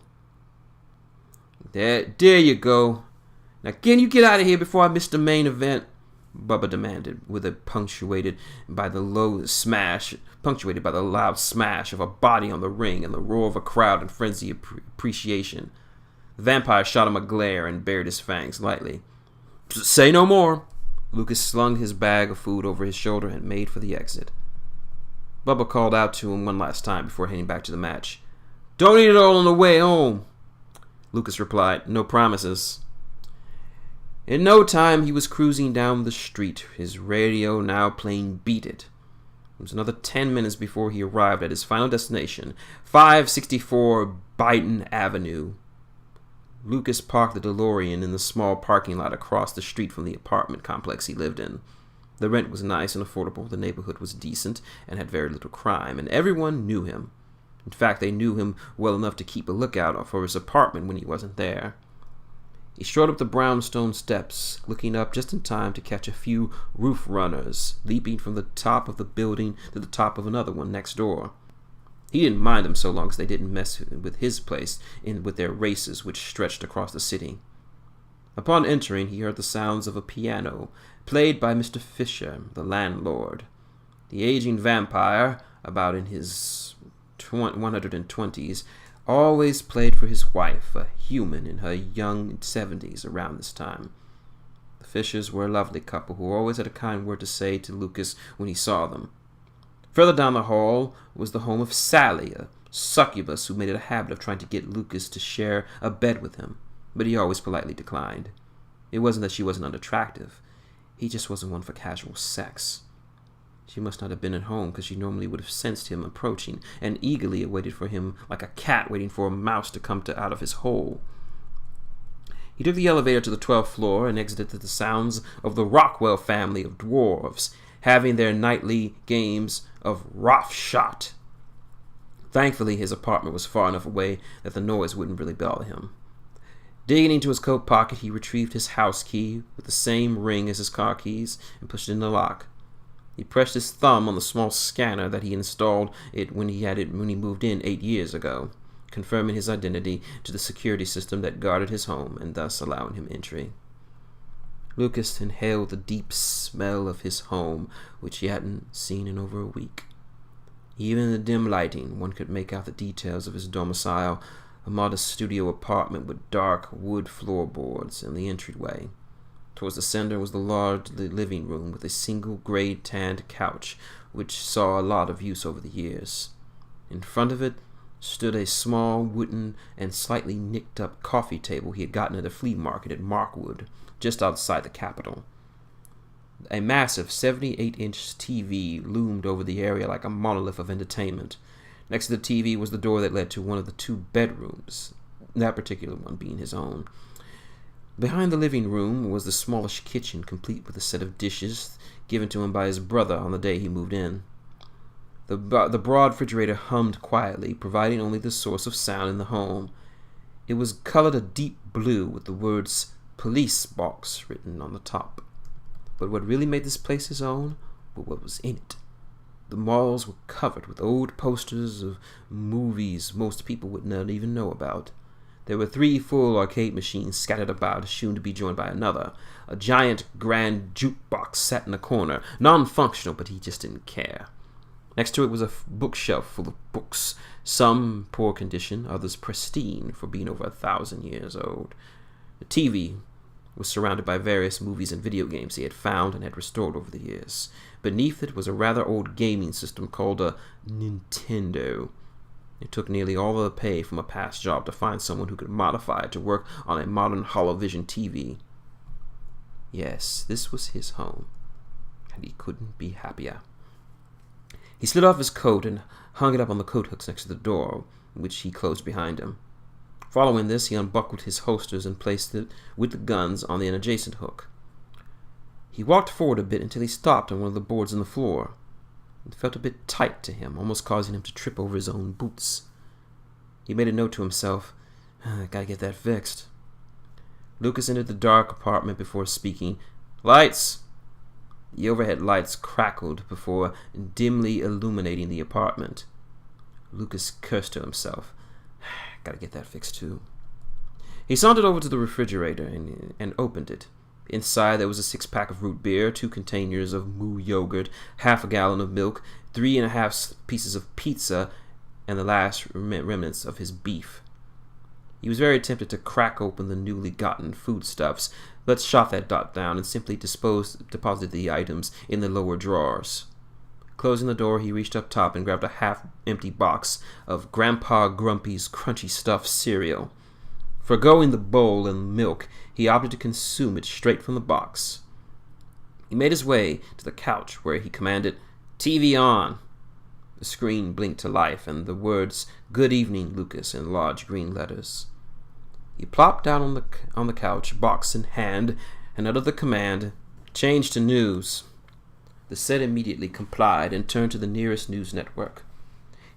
There you go. Now can you get out of here before I miss the main event? Bubba demanded, with a punctuated by the loud smash of a body on the ring and the roar of a crowd in frenzy of appreciation. The vampire shot him a glare and bared his fangs lightly. "Say no more." Lucas slung his bag of food over his shoulder and made for the exit. Bubba called out to him one last time before heading back to the match. "Don't eat it all on the way home." Lucas replied, "No promises." In no time, he was cruising down the street, his radio now playing Beat It. It was another 10 minutes before he arrived at his final destination, 564 Byton Avenue. Lucas parked the DeLorean in the small parking lot across the street from the apartment complex he lived in. The rent was nice and affordable, the neighborhood was decent and had very little crime, and everyone knew him. In fact, they knew him well enough to keep a lookout for his apartment when he wasn't there. He strode up the brownstone steps, looking up just in time to catch a few roof runners leaping from the top of the building to the top of another one next door. He didn't mind them so long as they didn't mess with his place with their races which stretched across the city. Upon entering, he heard the sounds of a piano, played by Mr. Fisher, the landlord. The aging vampire, about in his 120s, always played for his wife, a human in her young 70s around this time. The Fishers were a lovely couple who always had a kind word to say to Lucas when he saw them. Further down the hall was the home of Sally, a succubus who made it a habit of trying to get Lucas to share a bed with him, but he always politely declined. It wasn't that she wasn't unattractive. He just wasn't one for casual sex. She must not have been at home, because she normally would have sensed him approaching and eagerly waited for him like a cat waiting for a mouse to come out of his hole. He took the elevator to the 12th floor and exited to the sounds of the Rockwell family of dwarves having their nightly games of roughshot. Thankfully, his apartment was far enough away that the noise wouldn't really bother him. Digging into his coat pocket, he retrieved his house key with the same ring as his car keys and pushed it in the lock. He pressed his thumb on the small scanner that he installed when he moved in 8 years ago, confirming his identity to the security system that guarded his home and thus allowing him entry. Lucas inhaled the deep smell of his home, which he hadn't seen in over a week. Even in the dim lighting, one could make out the details of his domicile, a modest studio apartment with dark wood floorboards in the entryway. Towards the center was the large living room with a single gray-tanned couch, which saw a lot of use over the years. In front of it stood a small wooden and slightly nicked-up coffee table he had gotten at a flea market at Markwood, just outside the Capitol. A massive 78-inch TV loomed over the area like a monolith of entertainment. Next to the TV was the door that led to one of the 2 bedrooms, that particular one being his own. Behind the living room was the smallish kitchen, complete with a set of dishes given to him by his brother on the day he moved in. The broad refrigerator hummed quietly, providing only the source of sound in the home. It was colored a deep blue with the words "Police Box" written on the top. But what really made this place his own was what was in it. The walls were covered with old posters of movies most people would not even know about. There were 3 full arcade machines scattered about, soon to be joined by another. A giant grand jukebox sat in a corner, non-functional, but he just didn't care. Next to it was a bookshelf full of books, some poor condition, others pristine for being over 1,000 years old. The TV was surrounded by various movies and video games he had found and had restored over the years. Beneath it was a rather old gaming system called a Nintendo. It took nearly all of the pay from a past job to find someone who could modify it to work on a modern holovision TV. Yes, this was his home, and he couldn't be happier. He slid off his coat and hung it up on the coat hooks next to the door, which he closed behind him. Following this, he unbuckled his holsters and placed it with the guns on an adjacent hook. He walked forward a bit until he stopped on one of the boards in the floor. It felt a bit tight to him, almost causing him to trip over his own boots. He made a note to himself, "Gotta get that fixed." Lucas entered the dark apartment before speaking. "Lights!" The overhead lights crackled before dimly illuminating the apartment. Lucas cursed to himself. "Gotta get that fixed too." He sauntered over to the refrigerator and opened it. Inside there was a 6-pack of root beer, 2 containers of moo yogurt, half a gallon of milk, 3.5 pieces of pizza, and the last remnants of his beef. He was very tempted to crack open the newly gotten foodstuffs, but shot that dot down and simply deposited the items in the lower drawers. Closing the door, he reached up top and grabbed a half-empty box of Grandpa Grumpy's crunchy stuffed cereal. Forgoing the bowl and milk, he opted to consume it straight from the box. He made his way to the couch where he commanded, "TV on." The screen blinked to life and the words, "Good evening, Lucas," in large green letters. He plopped down on the couch, box in hand, and uttered the command, "Change to news." The set immediately complied and turned to the nearest news network.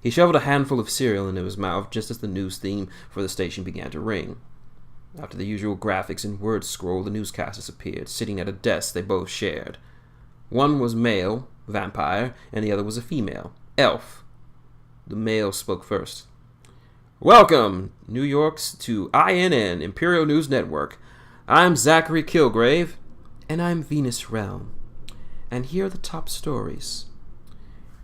He shoveled a handful of cereal into his mouth just as the news theme for the station began to ring. After the usual graphics and word scroll, the newscasters appeared, sitting at a desk they both shared. One was male, vampire, and the other was a female, elf. The male spoke first. "Welcome, New York's to INN, Imperial News Network. I'm Zachary Kilgrave." "And I'm Venus Realm. And here are the top stories."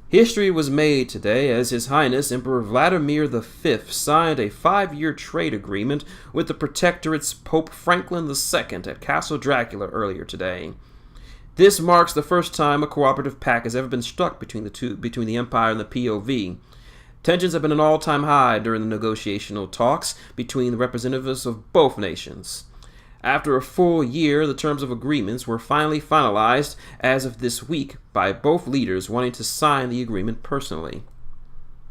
History was made today as His Highness Emperor Vladimir V signed a 5-year trade agreement with the Protectorate's Pope Franklin II at Castle Dracula earlier today. This marks the first time a cooperative pact has ever been struck between the Empire and the POV. Tensions have been an all-time high during the negotiational talks between the representatives of both nations. After a full year, the terms of agreements were finally finalized as of this week by both leaders wanting to sign the agreement personally.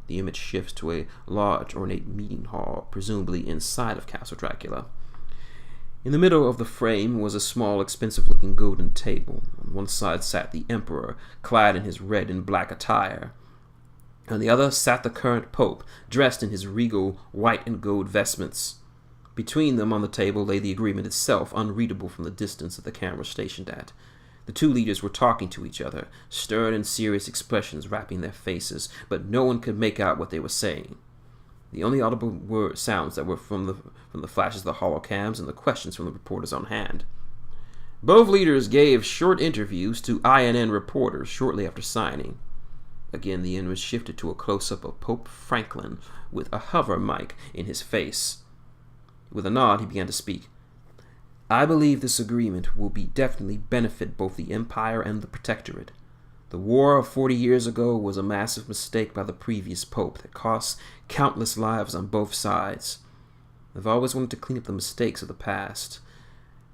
The image shifts to a large, ornate meeting hall, presumably inside of Castle Dracula. In the middle of the frame was a small, expensive-looking golden table. On one side sat the Emperor, clad in his red and black attire. On the other sat the current Pope, dressed in his regal white and gold vestments. Between them on the table lay the agreement itself, unreadable from the distance that the camera was stationed at. The two leaders were talking to each other, stern and serious expressions wrapping their faces, but no one could make out what they were saying. The only audible sounds that were from the flashes of the holocams and the questions from the reporters on hand. Both leaders gave short interviews to INN reporters shortly after signing. Again, the image shifted to a close-up of Pope Franklin with a hover mic in his face. With a nod, he began to speak. "I believe this agreement will definitely benefit both the Empire and the Protectorate. The war of 40 years ago was a massive mistake by the previous Pope that cost countless lives on both sides. I've always wanted to clean up the mistakes of the past,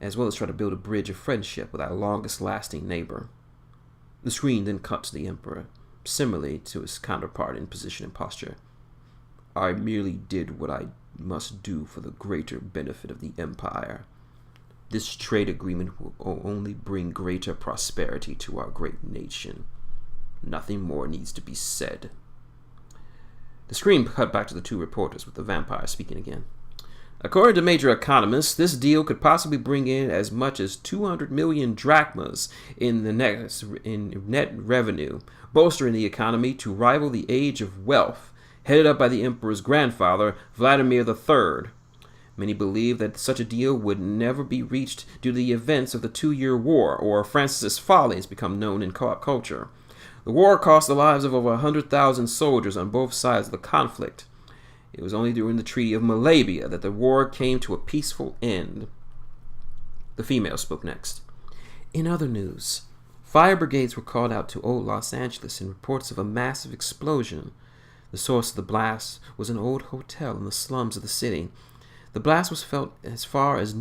as well as try to build a bridge of friendship with our longest-lasting neighbor." The screen then cut to the Emperor, similarly to his counterpart in position and posture. "I merely did what I must do for the greater benefit of the Empire. This trade agreement will only bring greater prosperity to our great nation. Nothing more needs to be said." The screen cut back to the two reporters, with the vampire speaking again. "According to major economists, this deal could possibly bring in as much as 200 million drachmas in net revenue, bolstering the economy to rival the age of wealth headed up by the Emperor's grandfather, Vladimir III. Many believe that such a deal would never be reached due to the events of the 2-year war, or Francis's Folly has become known in co-op culture. The war cost the lives of over 100,000 soldiers on both sides of the conflict. It was only during the Treaty of Malabia that the war came to a peaceful end." The female spoke next. "In other news, fire brigades were called out to Old Los Angeles in reports of a massive explosion. The source of the blast was an old hotel in the slums of the city. The blast was felt as far as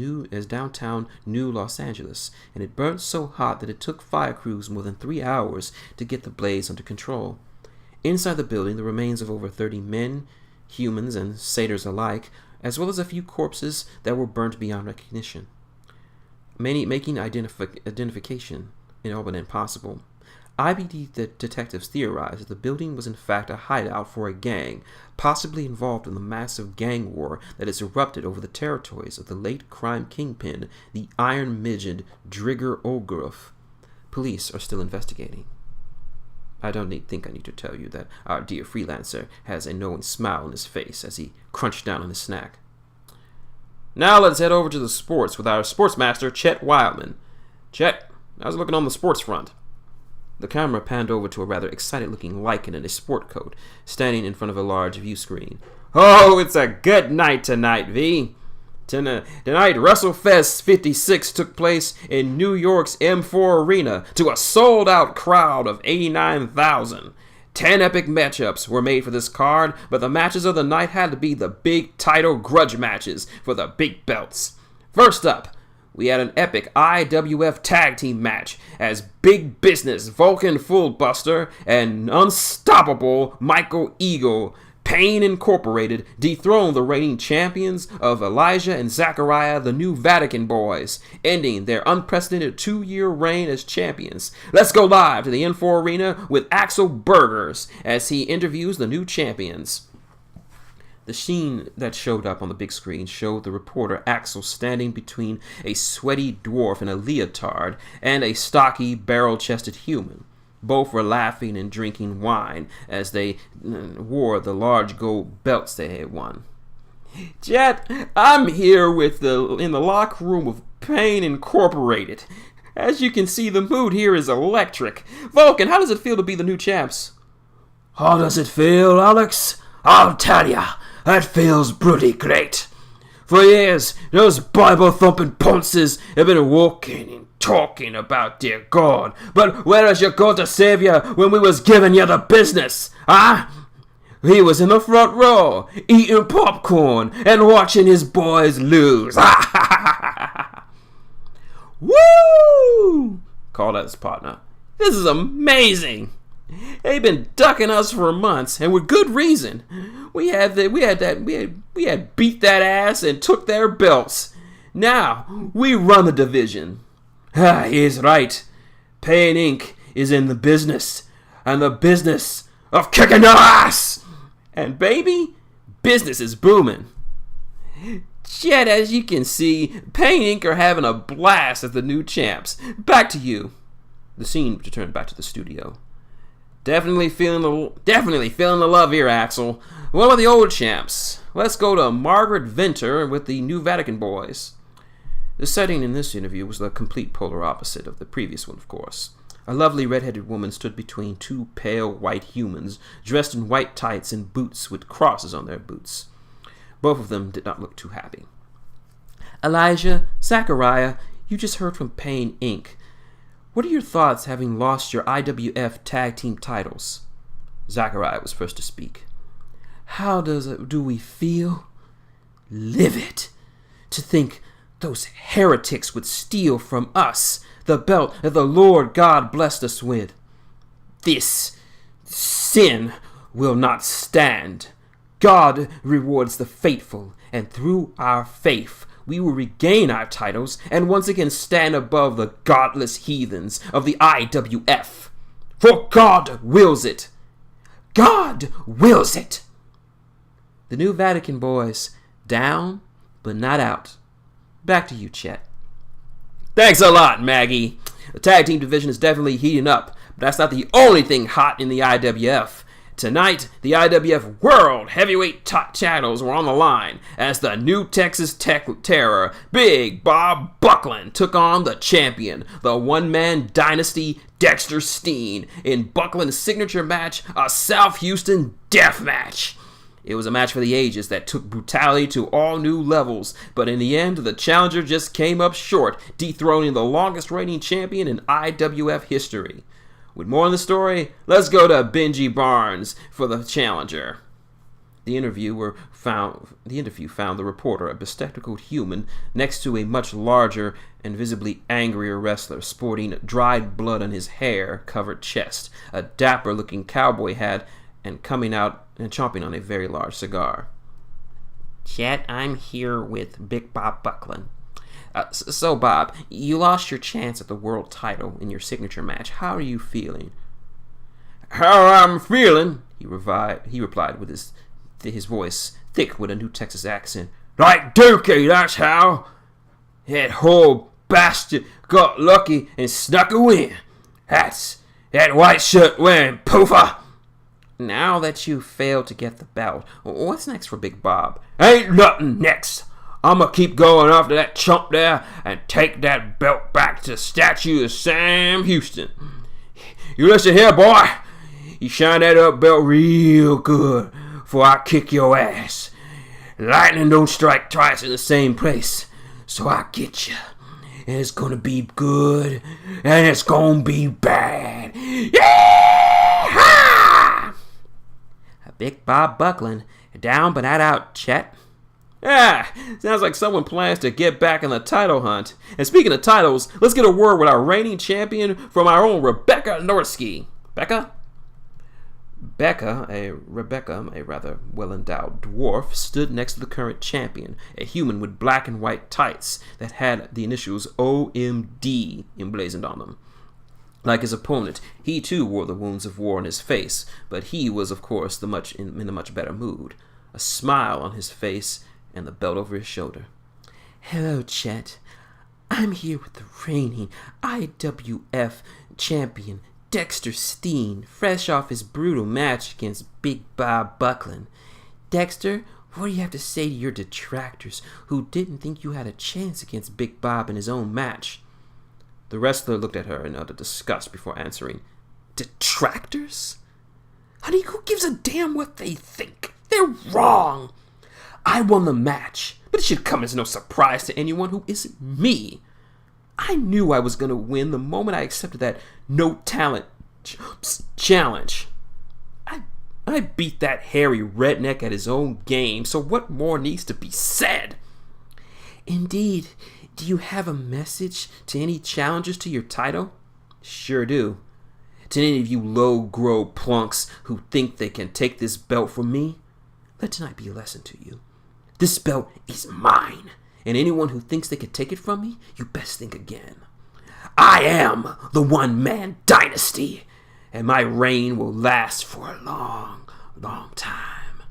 downtown New Los Angeles, and it burnt so hot that it took fire crews more than 3 hours to get the blaze under control. Inside the building, the remains of over 30 men, humans and satyrs alike, as well as a few corpses that were burnt beyond recognition, making identification in all but impossible. IBD detectives theorized that the building was in fact a hideout for a gang, possibly involved in the massive gang war that has erupted over the territories of the late crime kingpin, the Iron Midget Drigger Olgruf. Police are still investigating." I don't think I need to tell you that our dear freelancer has a knowing smile on his face as he crunched down on his snack. "Now let's head over to the sports with our sportsmaster, Chet Wildman. Chet, how's it looking on the sports front? The camera panned over to a rather excited-looking lichen in a sport coat, standing in front of a large view screen. Oh, it's a good night tonight, V. Tonight, WrestleFest 56 took place in New York's M4 Arena to a sold-out crowd of 89,000. 10 epic matchups were made for this card, but the matches of the night had to be the big title grudge matches for the big belts. First up, we had an epic IWF tag team match as Big Business Vulcan Fullbuster and Unstoppable Michael Eagle Pain Incorporated dethroned the reigning champions of Elijah and Zachariah, the New Vatican Boys, ending their unprecedented 2-year reign as champions. Let's go live to the N4 Arena with Axel Burgers as he interviews the new champions. The scene that showed up on the big screen showed the reporter Axel standing between a sweaty dwarf in a leotard and a stocky, barrel-chested human. Both were laughing and drinking wine as they wore the large gold belts they had won. Jet, I'm here in the locker room of Pain Incorporated. As you can see, the mood here is electric. Vulcan, how does it feel to be the new champs? How does it feel, Alex? I'll tell ya, it feels pretty great. For years, those Bible-thumping ponces have been walking and talking about dear God. But where is your God to save you when we was giving you the business? Huh? He was in the front row, eating popcorn and watching his boys lose. Woo! Called out his partner. This is amazing. They've been ducking us for months, and with good reason. We had beat that ass and took their belts. Now we run the division. He's right. Pain Inc. is in the business, and the business of kicking your ass. And baby, business is booming. Yet, as you can see, Pain Inc. are having a blast as the new champs. Back to you. The scene returned back to the studio. Definitely feeling the love here, Axel. What about the old champs? Let's go to Margaret Venter with the New Vatican Boys. The setting in this interview was the complete polar opposite of the previous one, of course. A lovely red-headed woman stood between two pale white humans, dressed in white tights and boots with crosses on their boots. Both of them did not look too happy. Elijah, Zachariah, you just heard from Pain Inc. What are your thoughts having lost your IWF tag team titles? Zachariah was first to speak. How do we feel? Livid. To think those heretics would steal from us the belt that the Lord God blessed us with. This sin will not stand. God rewards the faithful, and through our faith, we will regain our titles and once again stand above the godless heathens of the IWF. For God wills it. God wills it. The New Vatican Boys, down but not out. Back to you, Chet. Thanks a lot, Maggie. The tag team division is definitely heating up, but that's not the only thing hot in the IWF. Tonight, the IWF World Heavyweight titles were on the line as the New Texas Terror, Big Bob Buckland, took on the champion, the one-man dynasty Dexter Steen, in Buckland's signature match, a South Houston death match. It was a match for the ages that took brutality to all new levels, but in the end, the challenger just came up short, dethroning the longest reigning champion in IWF history. With more on the story, let's go to Benji Barnes for the challenger. The interview found the reporter, a bespectacled human, next to a much larger and visibly angrier wrestler, sporting dried blood on his hair-covered chest, a dapper-looking cowboy hat, and coming out and chomping on a very large cigar. Chet, I'm here with Big Bob Buckland. So, Bob, you lost your chance at the world title in your signature match. How are you feeling? How I'm feeling, he replied with his voice thick with a New Texas accent. Like Dookie, that's how. That whole bastard got lucky and snuck a win. That's that white shirt wearing poofer. Now that you failed to get the belt, what's next for Big Bob? Ain't nothing next. I'ma keep going after that chump there and take that belt back to the statue of Sam Houston. You listen here, boy. You shine that up belt real good before I kick your ass. Lightning don't strike twice in the same place, so I get you. And it's gonna be good, and it's gonna be bad. Yeah! Big Bob Buckland, down but not out, Chet. Ah, sounds like someone plans to get back in the title hunt. And speaking of titles, let's get a word with our reigning champion from our own Rebecca Norsky. Becca? Rebecca, a rather well-endowed dwarf, stood next to the current champion, a human with black and white tights that had the initials OMD emblazoned on them. Like his opponent, he too wore the wounds of war on his face, but he was, of course, in a much better mood. A smile on his face and the belt over his shoulder. Hello, Chet. I'm here with the reigning IWF champion, Dexter Steen, fresh off his brutal match against Big Bob Buckland. Dexter, what do you have to say to your detractors who didn't think you had a chance against Big Bob in his own match? The wrestler looked at her in utter disgust before answering. Detractors? Honey, who gives a damn what they think? They're wrong. I won the match, but it should come as no surprise to anyone who isn't me. I knew I was going to win the moment I accepted that no talent challenge. I beat that hairy redneck at his own game, so what more needs to be said? Indeed. Do you have a message to any challengers to your title? Sure do. To any of you low-grow plunks who think they can take this belt from me, let tonight be a lesson to you. This belt is mine, and anyone who thinks they can take it from me, you best think again. I am the one-man dynasty, and my reign will last for a long, long time.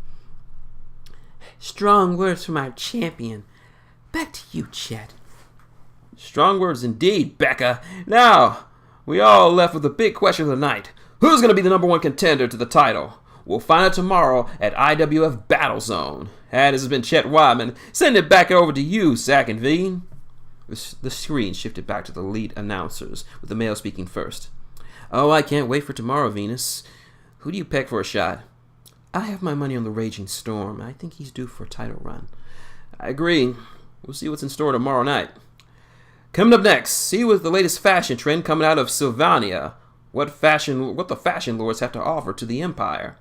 Strong words from our champion. Back to you, Chet. Strong words indeed, Becca. Now, we all left with the big question of the night. Who's going to be the number one contender to the title? We'll find out tomorrow at IWF Battle Zone. And this has been Chet Wyman. Send it back over to you, Zach and Veen. The screen shifted back to the lead announcers, with the male speaking first. Oh, I can't wait for tomorrow, Venus. Who do you peg for a shot? I have my money on the Raging Storm. I think he's due for a title run. I agree. We'll see what's in store tomorrow night. Coming up next, see what's the latest fashion trend coming out of Sylvania. What the fashion lords have to offer to the Empire.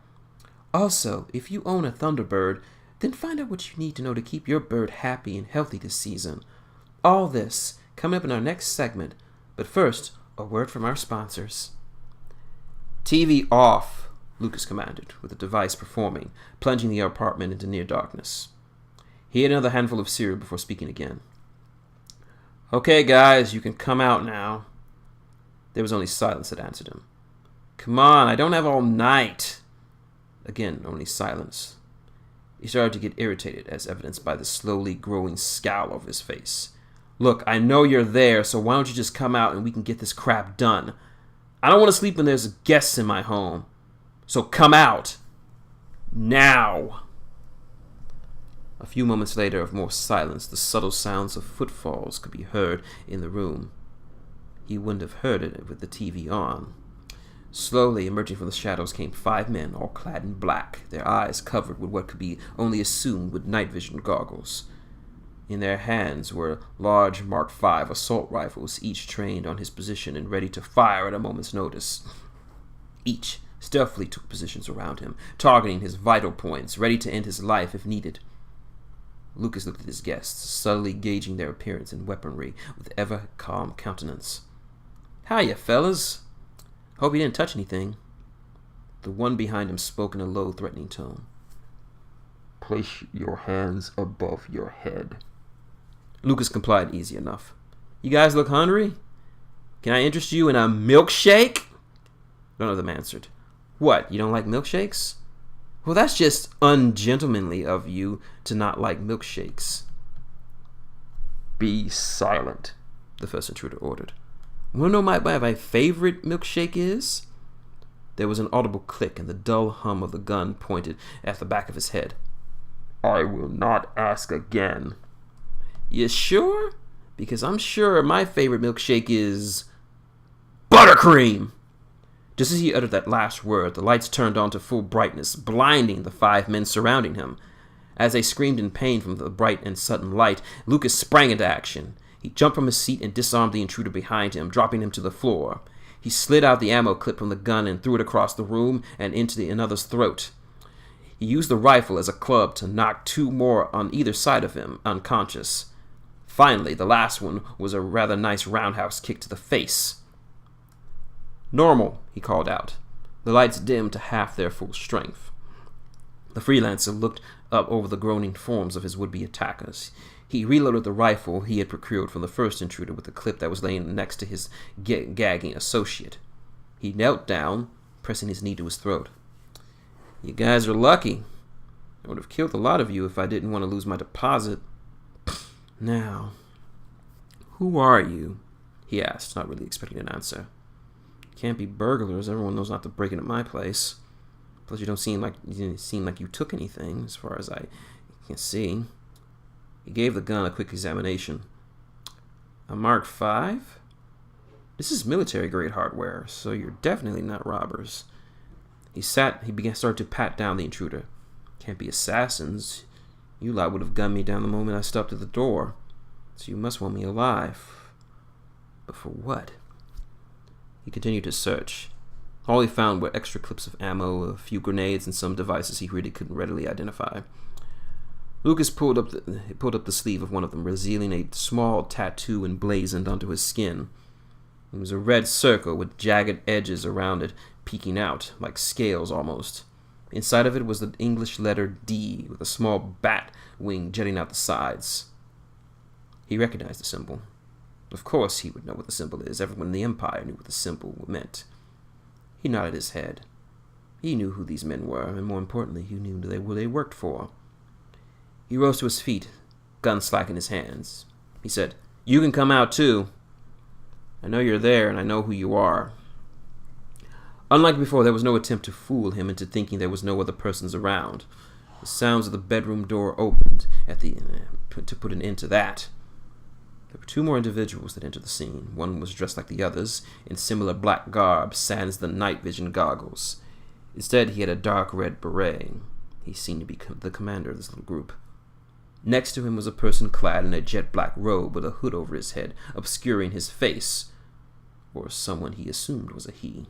Also, if you own a Thunderbird, then find out what you need to know to keep your bird happy and healthy this season. All this coming up in our next segment, but first, a word from our sponsors. TV off, Lucas commanded, with the device performing, plunging the apartment into near darkness. He ate another handful of cereal before speaking again. Okay, guys, you can come out now. There was only silence that answered him. Come on, I don't have all night. Again, only silence. He started to get irritated, as evidenced by the slowly growing scowl over his face. Look, I know you're there, so why don't you just come out and we can get this crap done? I don't want to sleep when there's guests in my home. So come out. Now. A few moments later of more silence, the subtle sounds of footfalls could be heard in the room. He wouldn't have heard it with the TV on. Slowly emerging from the shadows came 5 men, all clad in black, their eyes covered with what could be only assumed with night vision goggles. In their hands were large Mark V assault rifles, each trained on his position and ready to fire at a moment's notice. Each stealthily took positions around him, targeting his vital points, ready to end his life if needed. Lucas looked at his guests, subtly gauging their appearance and weaponry with ever calm countenance. "Hiya, fellas. Hope you didn't touch anything." The one behind him spoke in a low, threatening tone. "Place your hands above your head." Lucas complied easy enough. "You guys look hungry? Can I interest you in a milkshake?" None of them answered. "What, you don't like milkshakes? Well, that's just ungentlemanly of you to not like milkshakes." "Be silent," the first intruder ordered. "Want to know my favorite milkshake is?" There was an audible click and the dull hum of the gun pointed at the back of his head. "I will not ask again." You sure? Because I'm sure my favorite milkshake is buttercream. Just as he uttered that last word, the lights turned on to full brightness, blinding the 5 men surrounding him. As they screamed in pain from the bright and sudden light, Lucas sprang into action. He jumped from his seat and disarmed the intruder behind him, dropping him to the floor. He slid out the ammo clip from the gun and threw it across the room and into another's throat. He used the rifle as a club to knock 2 more on either side of him, unconscious. Finally, the last one was a rather nice roundhouse kick to the face. "Normal," he called out. The lights dimmed to half their full strength. The freelancer looked up over the groaning forms of his would-be attackers. He reloaded the rifle he had procured from the first intruder with the clip that was laying next to his gagging associate. He knelt down, pressing his knee to his throat. "You guys are lucky. I would have killed a lot of you if I didn't want to lose my deposit. Now, who are you?" he asked, not really expecting an answer. "Can't be burglars. Everyone knows not to break into my place. Plus, you didn't seem like you took anything, as far as I can see." He gave the gun a quick examination. "A Mark V? This is military-grade hardware, so you're definitely not robbers." He started to pat down the intruder. "Can't be assassins. You lot would have gunned me down the moment I stepped to the door. So you must want me alive. But for what?" He continued to search. All he found were extra clips of ammo, a few grenades, and some devices he really couldn't readily identify. Lucas pulled up the sleeve of one of them, revealing a small tattoo emblazoned onto his skin. It was a red circle with jagged edges around it, peeking out, like scales almost. Inside of it was the English letter D, with a small bat wing jutting out the sides. He recognized the symbol. Of course he would know what the symbol is. Everyone in the Empire knew what the symbol meant. He nodded his head. He knew who these men were, and more importantly, he knew who they worked for. He rose to his feet, gun slack in his hands. He said, "You can come out too. I know you're there, and I know who you are." Unlike before, there was no attempt to fool him into thinking there was no other persons around. The sounds of the bedroom door opened to put an end to that. There were 2 more individuals that entered the scene. One was dressed like the others, in similar black garb, sans the night vision goggles. Instead, he had a dark red beret. He seemed to be the commander of this little group. Next to him was a person clad in a jet black robe with a hood over his head, obscuring his face, or someone he assumed was a he.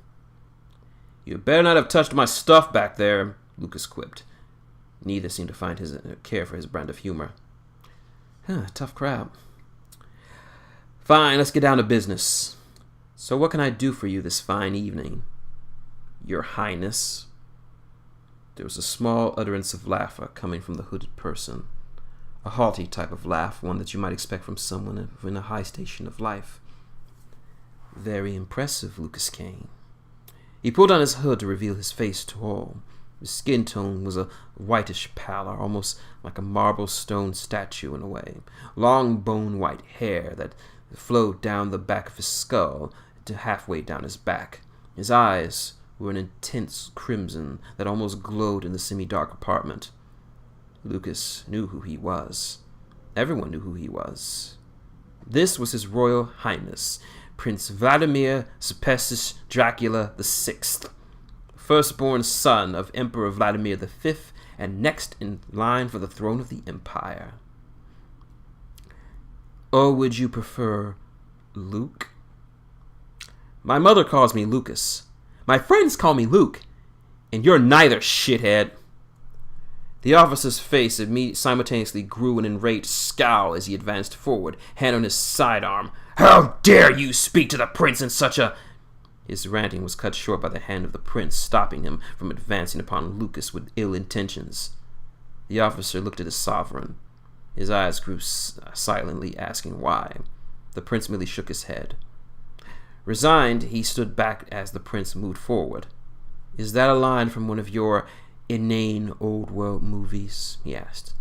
"You better not have touched my stuff back there," Lucas quipped. Neither seemed to find his care for his brand of humor. Tough crowd. "Fine, let's get down to business. So what can I do for you this fine evening?" "Your Highness." There was a small utterance of laughter coming from the hooded person. A haughty type of laugh, one that you might expect from someone in a high station of life. "Very impressive, Lucas Kane." He pulled down his hood to reveal his face to all. His skin tone was a whitish pallor, almost like a marble stone statue in a way. Long bone-white hair that flowed down the back of his skull to halfway down his back. His eyes were an intense crimson that almost glowed in the semi-dark apartment. Lucas knew who he was. Everyone knew who he was. This was His Royal Highness, Prince Vladimir Cepessus Dracula VI, firstborn son of Emperor Vladimir V, and next in line for the throne of the Empire. Or would you prefer Luke? My mother calls me Lucas. My friends call me Luke. And you're neither, shithead. The officer's face simultaneously grew an enraged scowl as he advanced forward, hand on his sidearm. How dare you speak to the prince in such a... His ranting was cut short by the hand of the prince, stopping him from advancing upon Lucas with ill intentions. The officer looked at his sovereign. His eyes grew silently, asking why. The prince merely shook his head. Resigned, he stood back as the prince moved forward. Is that a line from one of your inane old-world movies? He asked.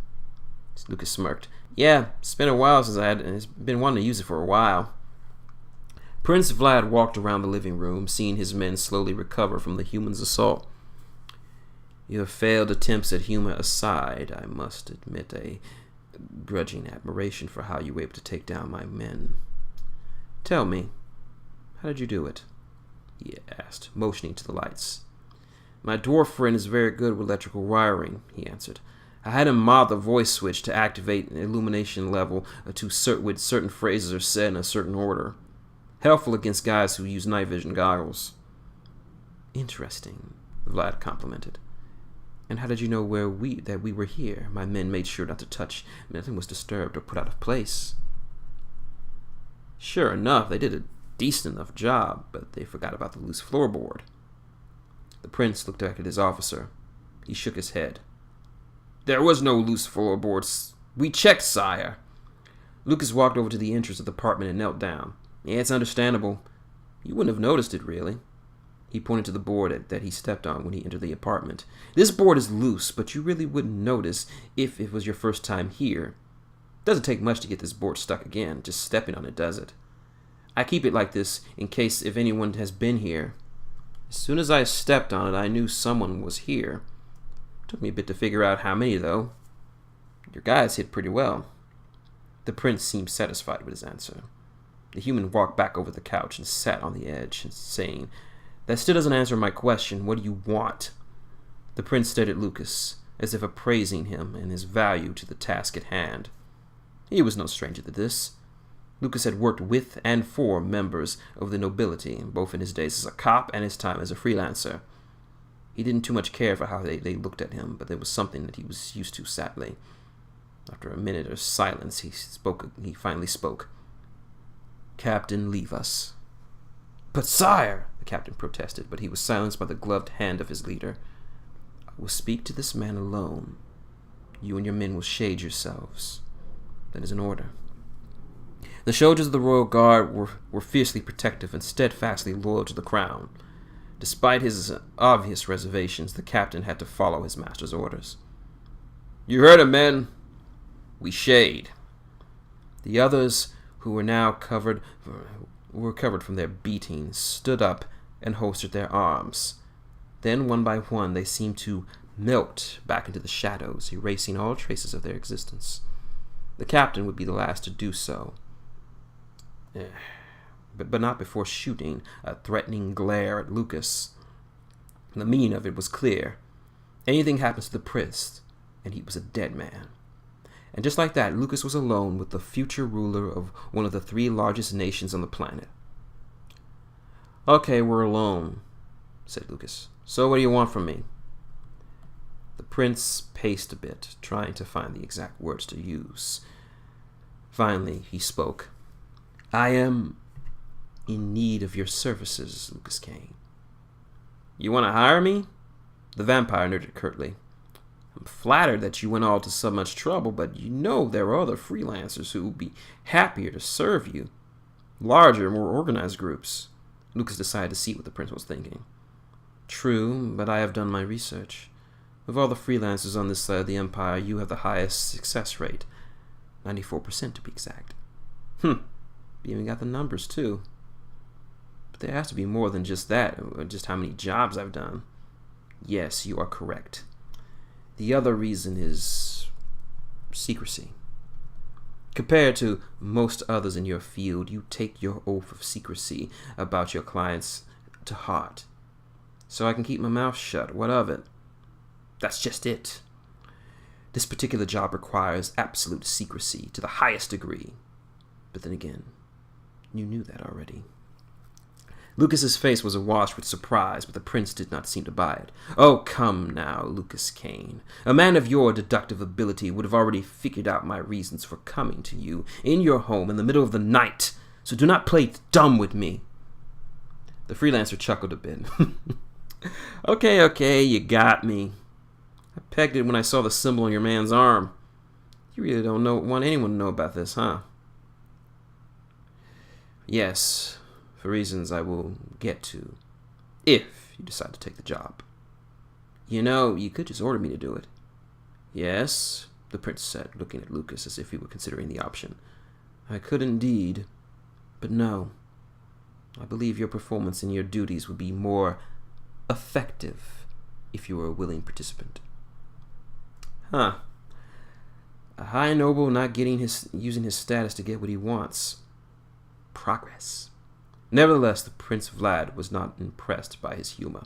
Lucas smirked. Yeah, it's been a while since it's been wanting to use it for a while. Prince Vlad walked around the living room, seeing his men slowly recover from the human's assault. Your failed attempts at humor aside, I must admit a grudging admiration for how you were able to take down my men. Tell me, how did you do it? He asked, motioning to the lights. My dwarf friend is very good with electrical wiring, he answered. I had him mod the voice switch to activate an illumination level with certain phrases are said in a certain order. Helpful against guys who use night vision goggles. Interesting, Vlad complimented. And how did you know that we were here? My men made sure not to touch. Nothing was disturbed or put out of place. Sure enough, they did a decent enough job, but they forgot about the loose floorboard. The prince looked back at his officer. He shook his head. There was no loose floorboards. We checked, sire. Lucas walked over to the entrance of the apartment and knelt down. Yeah, it's understandable. You wouldn't have noticed it, really. He pointed to the board that he stepped on when he entered the apartment. This board is loose, but you really wouldn't notice if it was your first time here. It doesn't take much to get this board stuck again. Just stepping on it does it. I keep it like this in case if anyone has been here. As soon as I stepped on it, I knew someone was here. Took me a bit to figure out how many, though. Your guys hit pretty well. The prince seemed satisfied with his answer. The human walked back over the couch and sat on the edge, saying, That still doesn't answer my question. What do you want? The prince stared at Lucas, as if appraising him and his value to the task at hand. He was no stranger to this. Lucas had worked with and for members of the nobility, both in his days as a cop and his time as a freelancer. He didn't too much care for how they looked at him, but there was something that he was used to, sadly. After a minute of silence, he finally spoke. Captain, leave us. But sire, the captain protested, but he was silenced by the gloved hand of his leader. I will speak to this man alone. You and your men will shade yourselves. That is an order. The soldiers of the royal guard were fiercely protective and steadfastly loyal to the crown. Despite his obvious reservations, the captain had to follow his master's orders. You heard him, men. We shade. The others, who were now covered from their beatings, stood up and holstered their arms. Then, one by one, they seemed to melt back into the shadows, erasing all traces of their existence. The captain would be the last to do so. But not before shooting a threatening glare at Lucas. The meaning of it was clear. Anything happens to the prince, and he was a dead man. And just like that, Lucas was alone with the future ruler of one of the 3 largest nations on the planet. Okay, we're alone, said Lucas. So what do you want from me? The prince paced a bit, trying to find the exact words to use. Finally, he spoke. I am in need of your services, Lucas Kane. You want to hire me? The vampire nodded curtly. I'm flattered that you went all to so much trouble, but you know there are other freelancers who would be happier to serve you. Larger, more organized groups. Lucas decided to see what the prince was thinking. True, but I have done my research. Of all the freelancers on this side of the empire, you have the highest success rate. 94% to be exact. You even got the numbers, too. But there has to be more than just that, or just how many jobs I've done. Yes, you are correct. The other reason is secrecy. Compared to most others in your field, you take your oath of secrecy about your clients to heart. So I can keep my mouth shut. What of it? That's just it. This particular job requires absolute secrecy to the highest degree. But then again, you knew that already. Lucas's face was awash with surprise, but the prince did not seem to buy it. Oh, come now, Lucas Kane. A man of your deductive ability would have already figured out my reasons for coming to you in your home in the middle of the night, so do not play dumb with me. The freelancer chuckled a bit. Okay, you got me. I pegged it when I saw the symbol on your man's arm. You really don't want anyone to know about this, huh? Yes, for reasons I will get to, if you decide to take the job. You know, you could just order me to do it. Yes, the prince said, looking at Lucas as if he were considering the option. I could indeed, but no. I believe your performance in your duties would be more effective if you were a willing participant. Huh. A high noble not using his status to get what he wants. Progress. Nevertheless, the Prince Vlad was not impressed by his humor.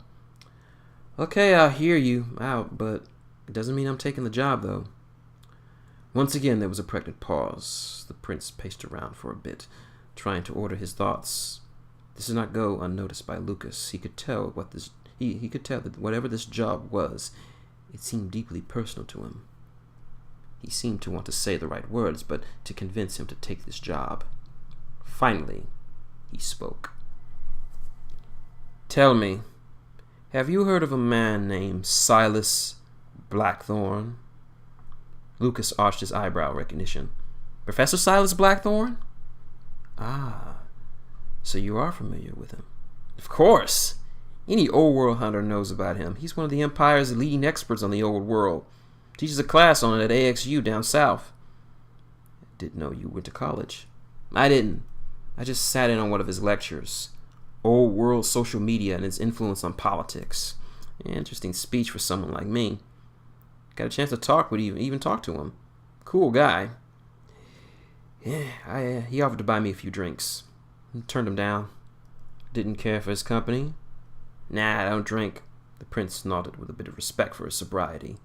Okay, I'll hear you out, but it doesn't mean I'm taking the job, though. Once again, there was a pregnant pause. The prince paced around for a bit, trying to order his thoughts. This did not go unnoticed by Lucas. He could tell that whatever this job was, it seemed deeply personal to him. He seemed to want to say the right words, but to convince him to take this job. Finally, he spoke. Tell me, have you heard of a man named Silas Blackthorne? Lucas arched his eyebrow in recognition. Professor Silas Blackthorne? Ah, so you are familiar with him. Of course. Any old world hunter knows about him. He's one of the Empire's leading experts on the old world. Teaches a class on it at AXU down south. Didn't know you went to college. I didn't. I just sat in on one of his lectures. Old world social media and its influence on politics. Interesting speech for someone like me. Got a chance to talk with him, even talk to him. Cool guy. Yeah, he offered to buy me a few drinks. Turned him down. Didn't care for his company. Nah, I don't drink. The prince nodded with a bit of respect for his sobriety.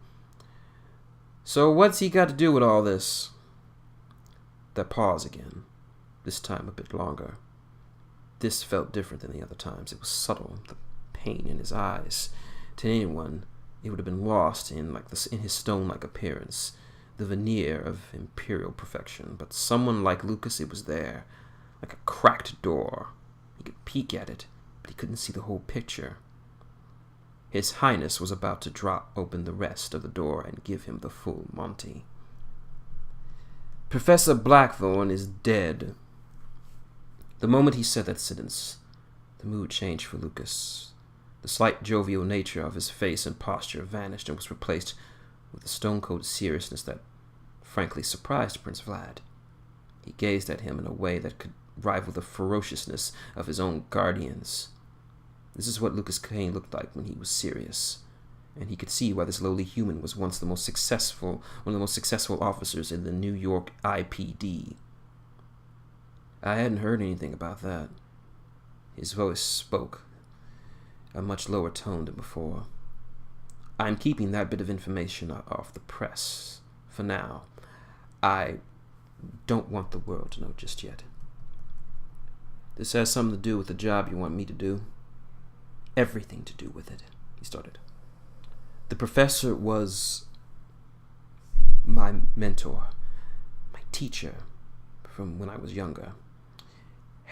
So what's he got to do with all this? That pause again. This time a bit longer. This felt different than the other times. It was subtle. The pain in his eyes. To anyone, it would have been lost in his stone-like appearance, the veneer of imperial perfection. But someone like Lucas, it was there, like a cracked door. He could peek at it, but he couldn't see the whole picture. His Highness was about to drop open the rest of the door and give him the full Monty. Professor Blackthorne is dead. The moment he said that sentence, the mood changed for Lucas. The slight jovial nature of his face and posture vanished and was replaced with a stone-cold seriousness that frankly surprised Prince Vlad. He gazed at him in a way that could rival the ferociousness of his own guardians. This is what Lucas Kane looked like when he was serious, and he could see why this lowly human was once one of the most successful officers in the New York IPD. I hadn't heard anything about that. His voice spoke, a much lower tone than before. I'm keeping that bit of information off the press, for now. I don't want the world to know just yet. This has something to do with the job you want me to do. Everything to do with it, he started. The professor was my mentor, my teacher, from when I was younger.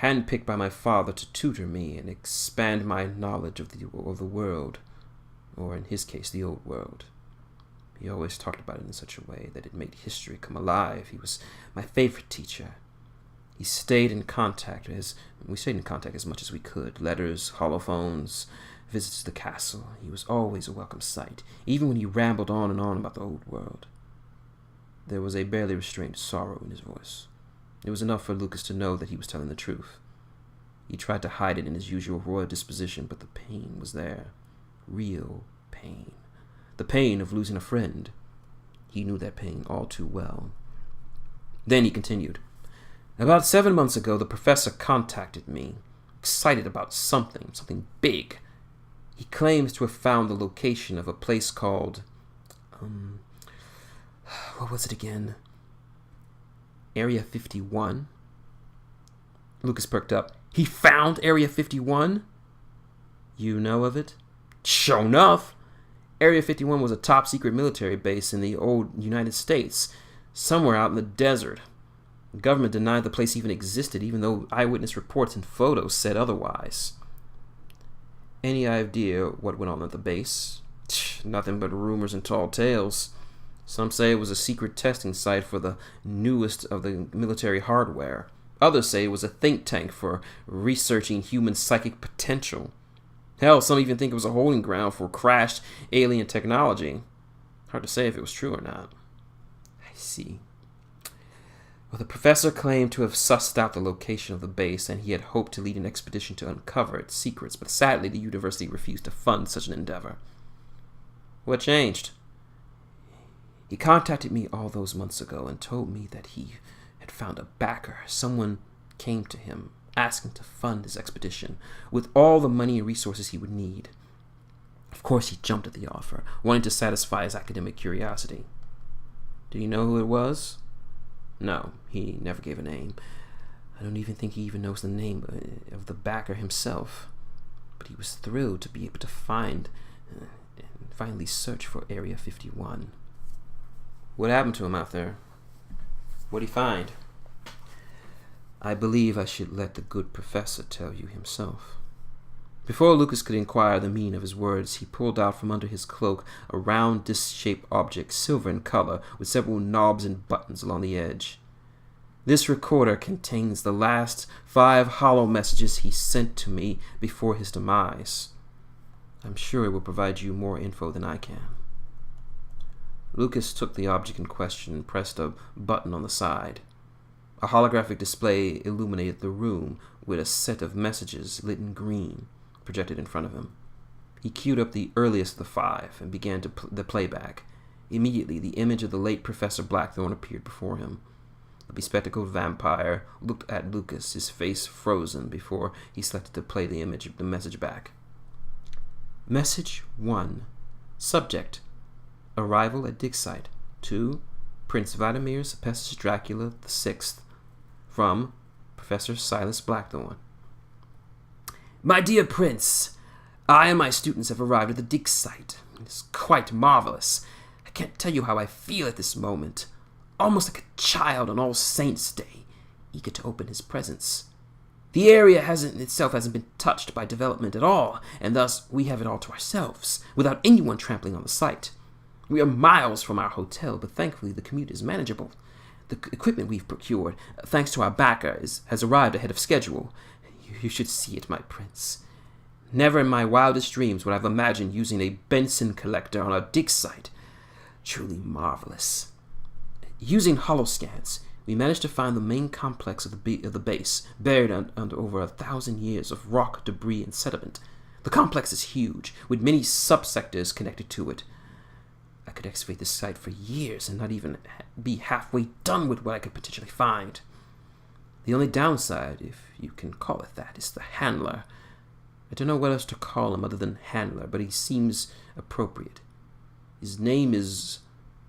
Handpicked by my father to tutor me and expand my knowledge of the world, or in his case, the old world. He always talked about it in such a way that it made history come alive. He was my favorite teacher. We stayed in contact as much as we could. Letters, holophones, visits to the castle. He was always a welcome sight, even when he rambled on and on about the old world. There was a barely restrained sorrow in his voice. It was enough for Lucas to know that he was telling the truth. He tried to hide it in his usual royal disposition, but the pain was there. Real pain. The pain of losing a friend. He knew that pain all too well. Then he continued. About 7 months ago, the professor contacted me, excited about something big. He claims to have found the location of a place called, what was it again? Area 51? Lucas perked up. He found Area 51? You know of it? Sure enough. Area 51 was a top-secret military base in the old United States, somewhere out in the desert. The government denied the place even existed, even though eyewitness reports and photos said otherwise. Any idea what went on at the base? Nothing but rumors and tall tales. Some say it was a secret testing site for the newest of the military hardware. Others say it was a think tank for researching human psychic potential. Hell, some even think it was a holding ground for crashed alien technology. Hard to say if it was true or not. I see. Well, the professor claimed to have sussed out the location of the base, and he had hoped to lead an expedition to uncover its secrets, but sadly the university refused to fund such an endeavor. What changed? He contacted me all those months ago and told me that he had found a backer. Someone came to him asking to fund his expedition with all the money and resources he would need. Of course, he jumped at the offer, wanting to satisfy his academic curiosity. Do you know who it was? No, he never gave a name. I don't even think he even knows the name of the backer himself. But he was thrilled to be able to find and finally search for Area 51. What happened to him out there? What'd he find? I believe I should let the good professor tell you himself. Before Lucas could inquire the meaning of his words, he pulled out from under his cloak a round disc-shaped object, silver in color, with several knobs and buttons along the edge. This recorder contains the last 5 hollow messages he sent to me before his demise. I'm sure it will provide you more info than I can. Lucas took the object in question and pressed a button on the side. A holographic display illuminated the room with a set of messages lit in green projected in front of him. He queued up the earliest of the 5 and began the playback. Immediately, the image of the late Professor Blackthorne appeared before him. The bespectacled vampire looked at Lucas, his face frozen, before he selected to play the message back. Message 1. Subject: Arrival at dig site. 2. Prince Vladimir Suppresses Dracula VI. From Professor Silas Blackthorne. My dear Prince, I and my students have arrived at the dig site. It's quite marvelous. I can't tell you how I feel at this moment. Almost like a child on All Saints' Day, eager to open his presents. The area hasn't been touched by development at all, and thus we have it all to ourselves, without anyone trampling on the site. We are miles from our hotel, but thankfully the commute is manageable. The equipment we've procured, thanks to our backer, has arrived ahead of schedule. You should see it, my prince. Never in my wildest dreams would I have imagined using a Benson collector on a dig site. Truly marvelous. Using holoscans, we managed to find the main complex of the base, buried under over 1,000 years of rock, debris, and sediment. The complex is huge, with many subsectors connected to it. I could excavate this site for years and not even be halfway done with what I could potentially find. The only downside, if you can call it that, is the handler. I don't know what else to call him other than handler, but he seems appropriate. His name is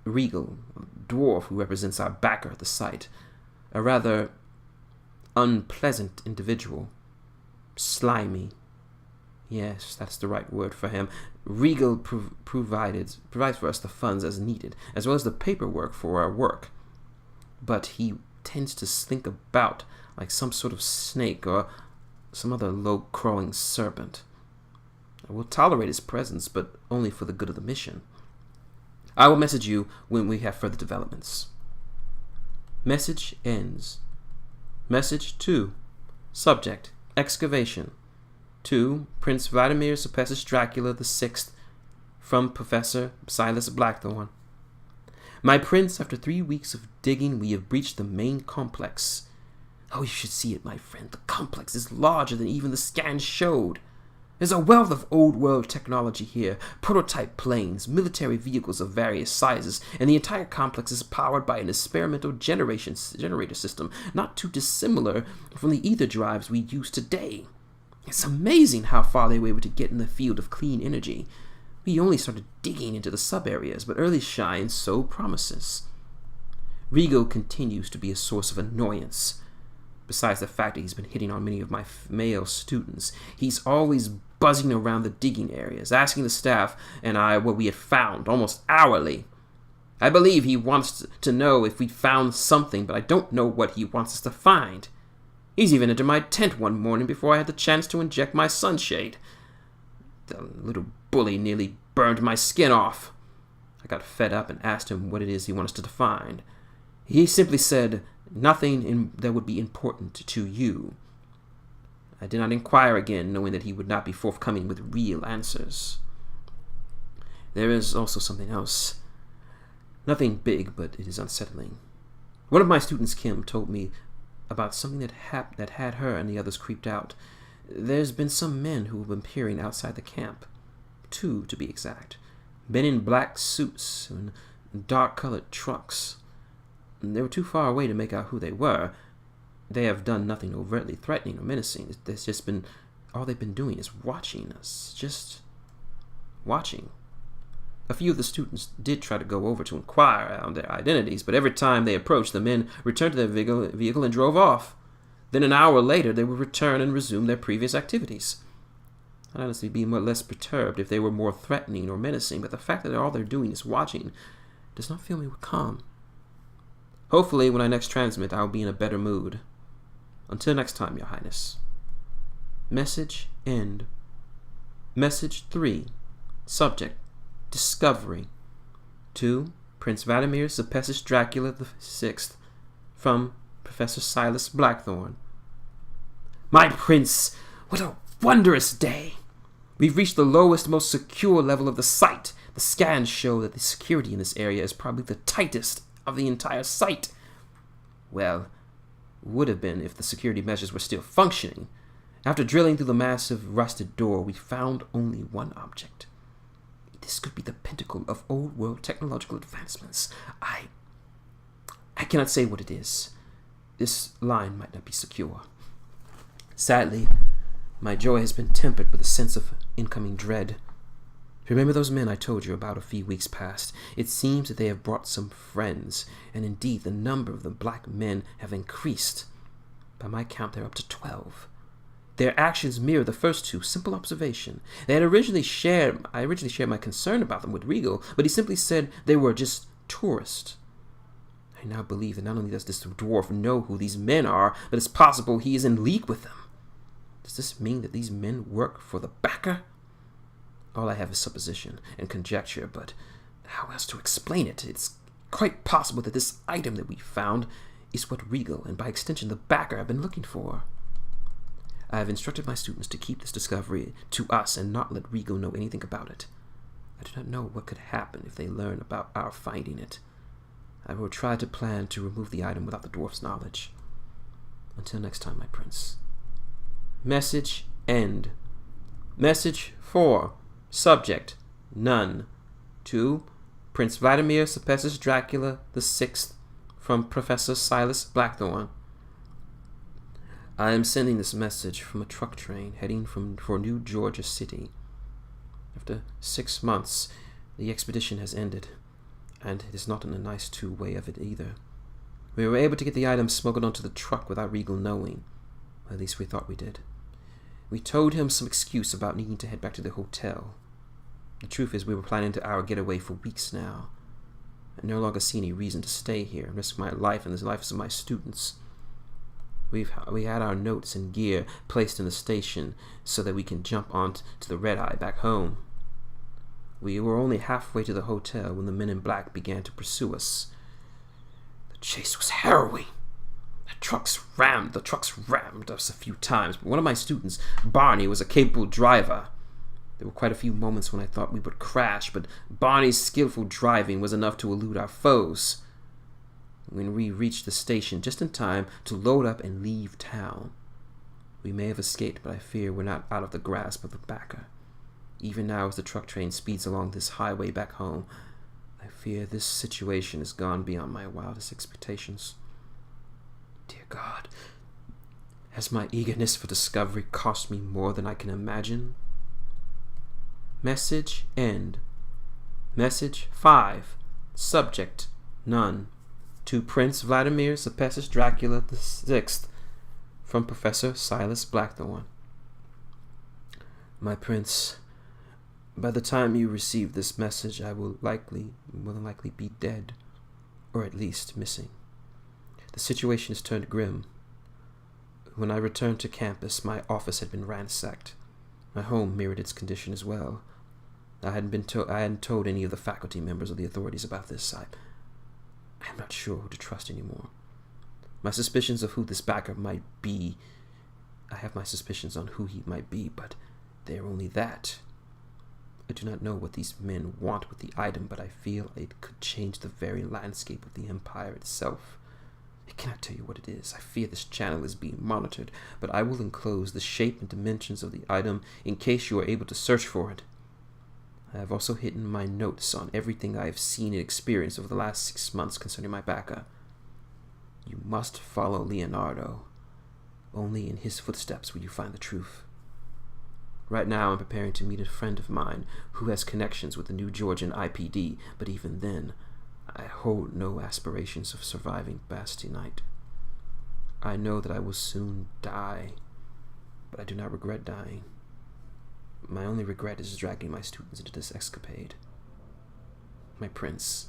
Regal, a dwarf who represents our backer at the site. A rather unpleasant individual. Slimy. Yes, that's the right word for him. Regal provides for us the funds as needed, as well as the paperwork for our work. But he tends to slink about like some sort of snake or some other low-crawling serpent. I will tolerate his presence, but only for the good of the mission. I will message you when we have further developments. Message ends. Message 2. Subject: Excavation. 2. Prince Vladimir Suppresses Dracula VI. From Professor Silas Blackthorne. My prince, after 3 weeks of digging, we have breached the main complex. Oh, you should see it, my friend. The complex is larger than even the scans showed. There's a wealth of old-world technology here, prototype planes, military vehicles of various sizes, and the entire complex is powered by an experimental generator system not too dissimilar from the ether drives we use today. It's amazing how far they were able to get in the field of clean energy. We only started digging into the sub-areas, but early shine so promises. Rigo continues to be a source of annoyance. Besides the fact that he's been hitting on many of my male students, he's always buzzing around the digging areas, asking the staff and I what we had found, almost hourly. I believe he wants to know if we found something, but I don't know what he wants us to find. He's even entered my tent one morning before I had the chance to inject my sunshade. The little bully nearly burned my skin off. I got fed up and asked him what it is he wants us to find. He simply said, nothing that would be important to you. I did not inquire again, knowing that he would not be forthcoming with real answers. There is also something else. Nothing big, but it is unsettling. One of my students, Kim, told me about something that had her and the others creeped out. There's been some men who have been peering outside the camp. 2, to be exact. Men in black suits and dark-colored trucks. They were too far away to make out who they were. They have done nothing overtly threatening or menacing. It's just been, all they've been doing is watching us. Just watching. A few of the students did try to go over to inquire on their identities, but every time they approached, the men returned to their vehicle and drove off. Then an hour later, they would return and resume their previous activities. I'd honestly be much less perturbed if they were more threatening or menacing, but the fact that all they're doing is watching does not fill me with calm. Hopefully, when I next transmit, I'll be in a better mood. Until next time, Your Highness. Message end. Message 3. Subject: Discovery. To Prince Vladimir Zepessis Dracula VI, from Professor Silas Blackthorne. My prince, what a wondrous day! We've reached the lowest, most secure level of the site. The scans show that the security in this area is probably the tightest of the entire site. Well, would have been if the security measures were still functioning. After drilling through the massive rusted door, we found only one object. This could be the pinnacle of old world technological advancements. I cannot say what it is. This line might not be secure. Sadly, my joy has been tempered with a sense of incoming dread. Remember those men I told you about a few weeks past? It seems that they have brought some friends, and indeed the number of the black men have increased. By my count, they're up to 12. Their actions mirror the first two. Simple observation. I originally shared my concern about them with Regal, but he simply said they were just tourists. I now believe that not only does this dwarf know who these men are, but it's possible he is in league with them. Does this mean that these men work for the backer? All I have is supposition and conjecture, but how else to explain it? It's quite possible that this item that we found is what Regal, and by extension the backer, have been looking for. I have instructed my students to keep this discovery to us and not let Regal know anything about it. I do not know what could happen if they learn about our finding it. I will try to plan to remove the item without the dwarf's knowledge. Until next time, my prince. Message end. Message 4. Subject: None. To Prince Vladimir Zepessis Dracula VI, from Professor Silas Blackthorne. I am sending this message from a truck train heading for New Georgia City. After 6 months, the expedition has ended, and it is not in a nice way of it either. We were able to get the items smuggled onto the truck without Regal knowing. At least we thought we did. We told him some excuse about needing to head back to the hotel. The truth is, we were planning our getaway for weeks now. I no longer see any reason to stay here and risk my life and the lives of my students. We had our notes and gear placed in the station so that we can jump on to the red-eye back home. We were only halfway to the hotel when the men in black began to pursue us. The chase was harrowing. The trucks rammed us a few times, but one of my students, Barney, was a capable driver. There were quite a few moments when I thought we would crash, but Barney's skillful driving was enough to elude our foes. When we reached the station just in time to load up and leave town, we may have escaped, but I fear we're not out of the grasp of the backer. Even now, as the truck train speeds along this highway back home, I fear this situation has gone beyond my wildest expectations. Dear God, has my eagerness for discovery cost me more than I can imagine? Message end. Message 5. Subject: None. To Prince Vladimir Zepessis Dracula VI, from Professor Silas Blackthorne. My prince, by the time you receive this message, I will more than likely be dead, or at least missing. The situation has turned grim. When I returned to campus, my office had been ransacked. My home mirrored its condition as well. I hadn't told any of the faculty members or the authorities about this. I am not sure who to trust anymore. My suspicions of who this backer might be, I have my suspicions on who he might be, but they are only that. I do not know what these men want with the item, but I feel it could change the very landscape of the Empire itself. I cannot tell you what it is. I fear this channel is being monitored, but I will enclose the shape and dimensions of the item in case you are able to search for it. I have also hidden my notes on everything I have seen and experienced over the last 6 months concerning my backer. You must follow Leonardo. Only in his footsteps will you find the truth. Right now I'm preparing to meet a friend of mine who has connections with the New Georgian IPD, but even then, I hold no aspirations of surviving Bastille Night. I know that I will soon die, but I do not regret dying. My only regret is dragging my students into this escapade. My prince,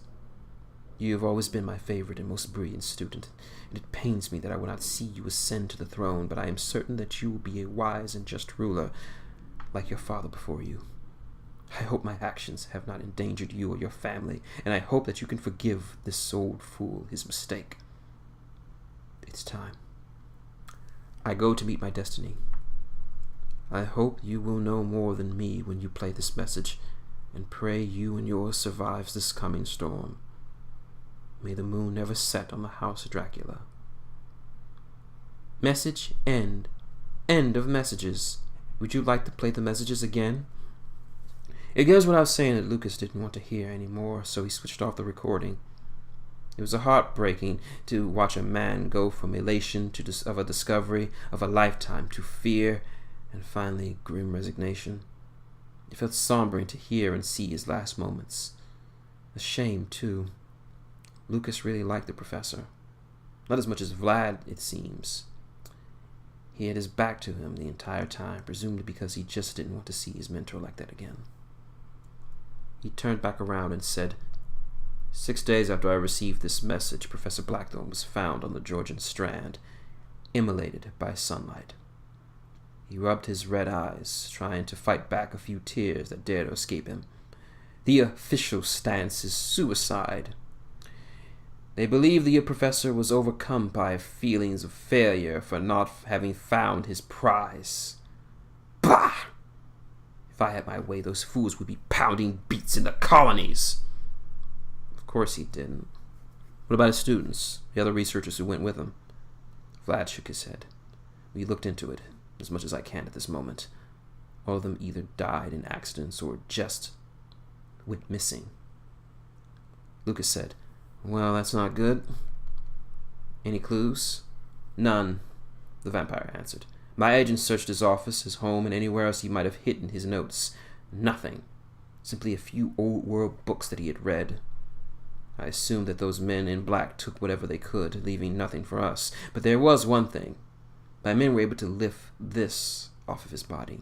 you have always been my favorite and most brilliant student, and it pains me that I will not see you ascend to the throne, but I am certain that you will be a wise and just ruler, like your father before you. I hope my actions have not endangered you or your family, and I hope that you can forgive this old fool his mistake. It's time. I go to meet my destiny. I hope you will know more than me when you play this message, and pray you and yours survives this coming storm. May the moon never set on the house of Dracula. Message end. End of messages. Would you like to play the messages again? It goes without saying that Lucas didn't want to hear anymore, so he switched off the recording. It was heartbreaking to watch a man go from elation of a discovery of a lifetime to fear and finally grim resignation. It felt sombering to hear and see his last moments. A shame, too. Lucas really liked the professor. Not as much as Vlad, it seems. He had his back to him the entire time, presumably because he just didn't want to see his mentor like that again. He turned back around and said, 6 days after I received this message, Professor Blackthorne was found on the Georgian Strand, immolated by sunlight. He rubbed his red eyes, trying to fight back a few tears that dared to escape him. The official stance is suicide. They believe the professor was overcome by feelings of failure for not having found his prize. Bah! If I had my way, those fools would be pounding beats in the colonies. Of course he didn't. What about his students, the other researchers who went with him? Vlad shook his head. We looked into it, as much as I can at this moment. All of them either died in accidents or just went missing. Lucas said, Well, that's not good. Any clues? None, the vampire answered. My agent searched his office, his home, and anywhere else he might have hidden his notes. Nothing. Simply a few old-world books that he had read. I assumed that those men in black took whatever they could, leaving nothing for us. But there was one thing. My men were able to lift this off of his body.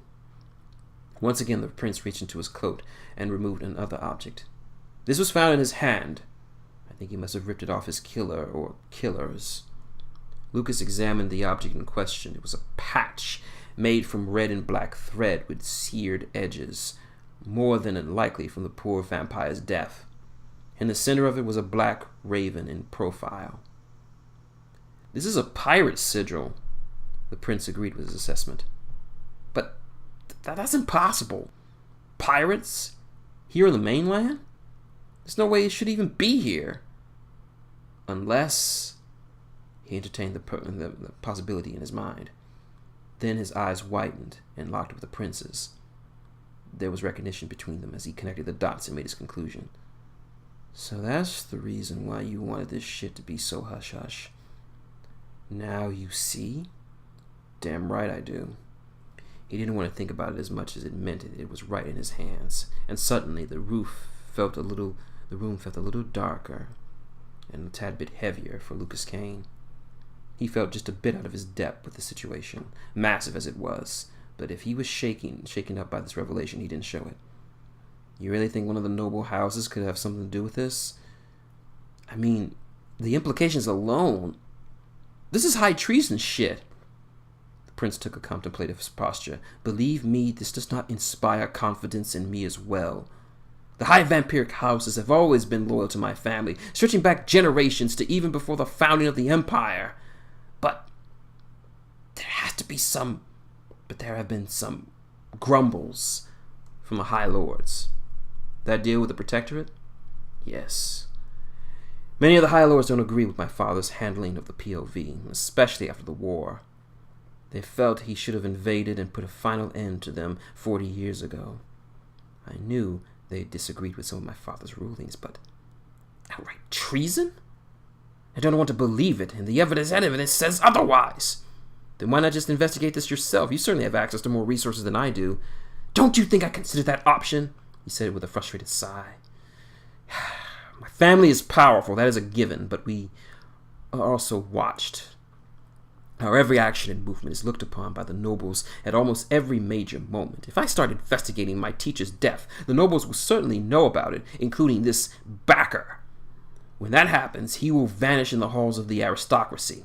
Once again, the prince reached into his coat and removed another object. This was found in his hand. I think he must have ripped it off his killer or killers. Lucas examined the object in question. It was a patch made from red and black thread with seared edges, more than unlikely from the poor vampire's death. In the center of it was a black raven in profile. This is a pirate sigil, the prince agreed with his assessment. But that's impossible. Pirates? Here on the mainland? There's no way it should even be here. Unless... He entertained the possibility in his mind. Then his eyes widened and locked with the prince's. There was recognition between them as he connected the dots and made his conclusion. So that's the reason why you wanted this shit to be so hush-hush. Now you see? Damn right I do. He didn't want to think about it as much as it meant it was right in his hands. And suddenly the room felt a little darker and a tad bit heavier for Lucas Kane. He felt just a bit out of his depth with the situation, massive as it was, but if he was shaken up by this revelation, he didn't show it. You really think one of the noble houses could have something to do with this? I mean, the implications alone. This is high treason shit. The prince took a contemplative posture. Believe me, this does not inspire confidence in me as well. The high vampiric houses have always been loyal to my family, stretching back generations to even before the founding of the empire. But there have been some grumbles from the High Lords. That deal with the Protectorate? Yes. Many of the High Lords don't agree with my father's handling of the POV, especially after the war. They felt he should have invaded and put a final end to them 40 years ago. I knew they disagreed with some of my father's rulings, but outright treason? I don't want to believe it, and the evidence says otherwise. Then why not just investigate this yourself? You certainly have access to more resources than I do. Don't you think I considered that option? He said it with a frustrated sigh. My family is powerful, that is a given, but we are also watched. Our every action and movement is looked upon by the nobles at almost every major moment. If I start investigating my teacher's death, the nobles will certainly know about it, including this backer. When that happens, he will vanish in the halls of the aristocracy.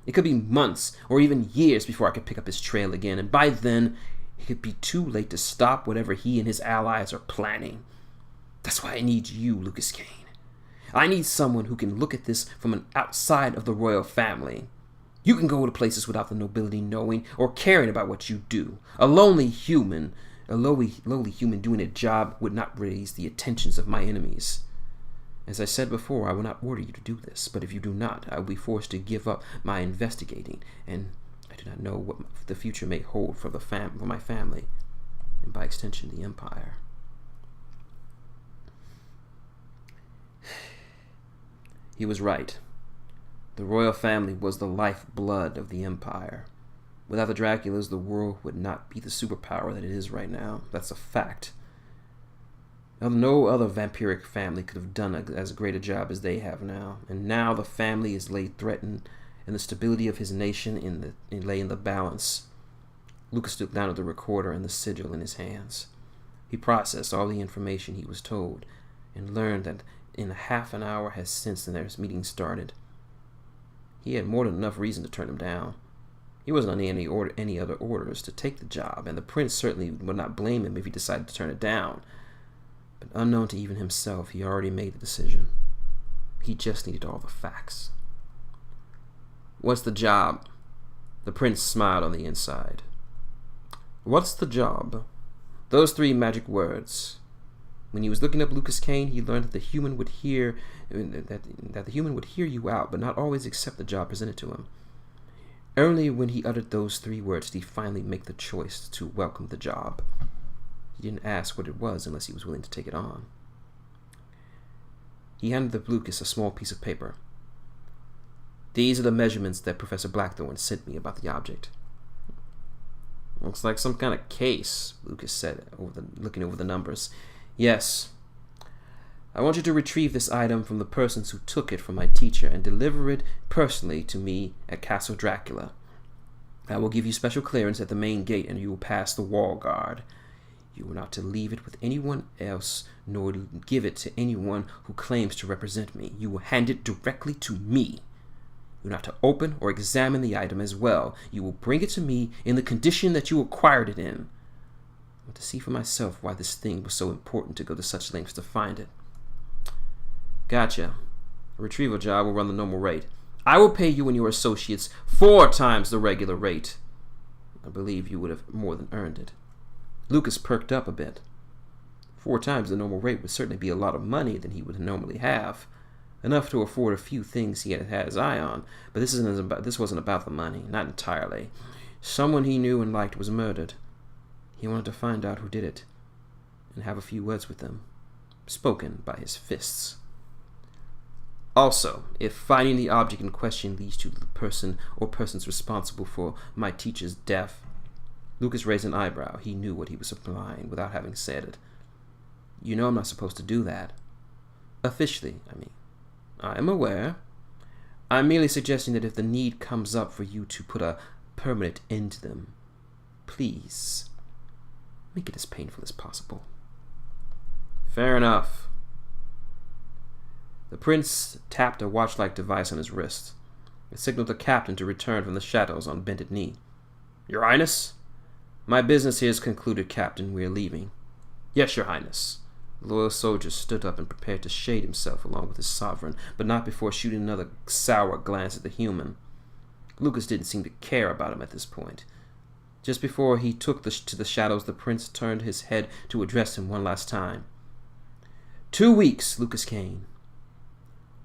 It could be months or even years before I could pick up his trail again, and by then, it could be too late to stop whatever he and his allies are planning. That's why I need you, Lucas Kane. I need someone who can look at this from an outside of the royal family. You can go to places without the nobility knowing or caring about what you do. A lowly human doing a job would not raise the attentions of my enemies. As I said before, I will not order you to do this, but if you do not, I will be forced to give up my investigating, and I do not know what the future may hold for my family, and by extension, the Empire. He was right. The royal family was the lifeblood of the Empire. Without the Draculas, the world would not be the superpower that it is right now. That's a fact. No other vampiric family could have done as great a job as they have now. And now the family is laid threatened, and the stability of his nation lay in the balance. Lucas looked down at the recorder and the sigil in his hands. He processed all the information he was told, and learned that in half an hour has since their meeting started. He had more than enough reason to turn him down. He wasn't on any other orders to take the job, and the prince certainly would not blame him if he decided to turn it down. But unknown to even himself, he already made the decision. He just needed all the facts. What's the job? The prince smiled on the inside. What's the job? Those three magic words. When he was looking up Lucas Kane, he learned that the human would hear you out, but not always accept the job presented to him. Only when he uttered those three words did he finally make the choice to welcome the job. He didn't ask what it was unless he was willing to take it on. He handed Lucas a small piece of paper. These are the measurements that Professor Blackthorne sent me about the object. Looks like some kind of case, Lucas said, looking over the numbers. Yes. I want you to retrieve this item from the persons who took it from my teacher and deliver it personally to me at Castle Dracula. I will give you special clearance at the main gate, and you will pass the wall guard. You are not to leave it with anyone else, nor give it to anyone who claims to represent me. You will hand it directly to me. You are not to open or examine the item as well. You will bring it to me in the condition that you acquired it in. I want to see for myself why this thing was so important to go to such lengths to find it. Gotcha. A retrieval job will run the normal rate. I will pay you and your associates 4 times the regular rate. I believe you would have more than earned it. Lucas perked up a bit. 4 times the normal rate would certainly be a lot of money than he would normally have. Enough to afford a few things he had his eye on, but this wasn't about the money, not entirely. Someone he knew and liked was murdered. He wanted to find out who did it, and have a few words with them, spoken by his fists. Also, if finding the object in question leads to the person or persons responsible for my teacher's death. Lucas raised an eyebrow. He knew what he was implying without having said it. You know I'm not supposed to do that. Officially, I mean. I am aware. I'm merely suggesting that if the need comes up for you to put a permanent end to them, please make it as painful as possible. Fair enough. The prince tapped a watch-like device on his wrist. It signaled the captain to return from the shadows on bended knee. Your Highness? My business here is concluded, Captain. We are leaving. Yes, Your Highness. The loyal soldier stood up and prepared to shade himself along with his sovereign, but not before shooting another sour glance at the human. Lucas didn't seem to care about him at this point. Just before he took to the shadows, the prince turned his head to address him one last time. 2 weeks, Lucas Kane.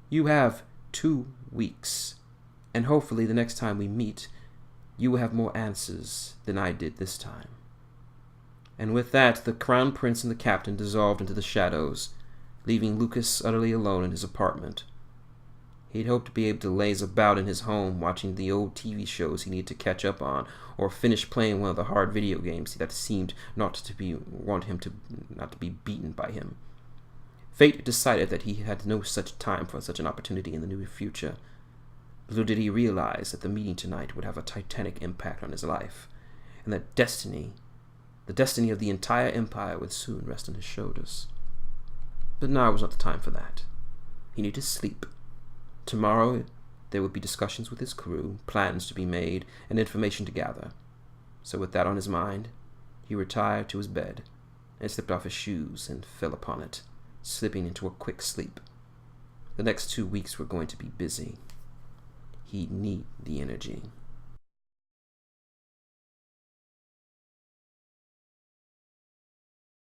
You have 2 weeks, and hopefully the next time we meet, you will have more answers than I did this time. And with that, the Crown Prince and the captain dissolved into the shadows, leaving Lucas utterly alone in his apartment. He'd hoped to be able to laze about in his home watching the old TV shows he needed to catch up on, or finish playing one of the hard video games that seemed not to be beaten by him. Fate decided that he had no such time for such an opportunity in the near future. Little did he realize that the meeting tonight would have a titanic impact on his life, and that the destiny of the entire empire would soon rest on his shoulders. But now was not the time for that. He needed sleep. Tomorrow there would be discussions with his crew, plans to be made, and information to gather. So with that on his mind, he retired to his bed and slipped off his shoes and fell upon it, slipping into a quick sleep. The next 2 weeks were going to be busy. He'd need the energy.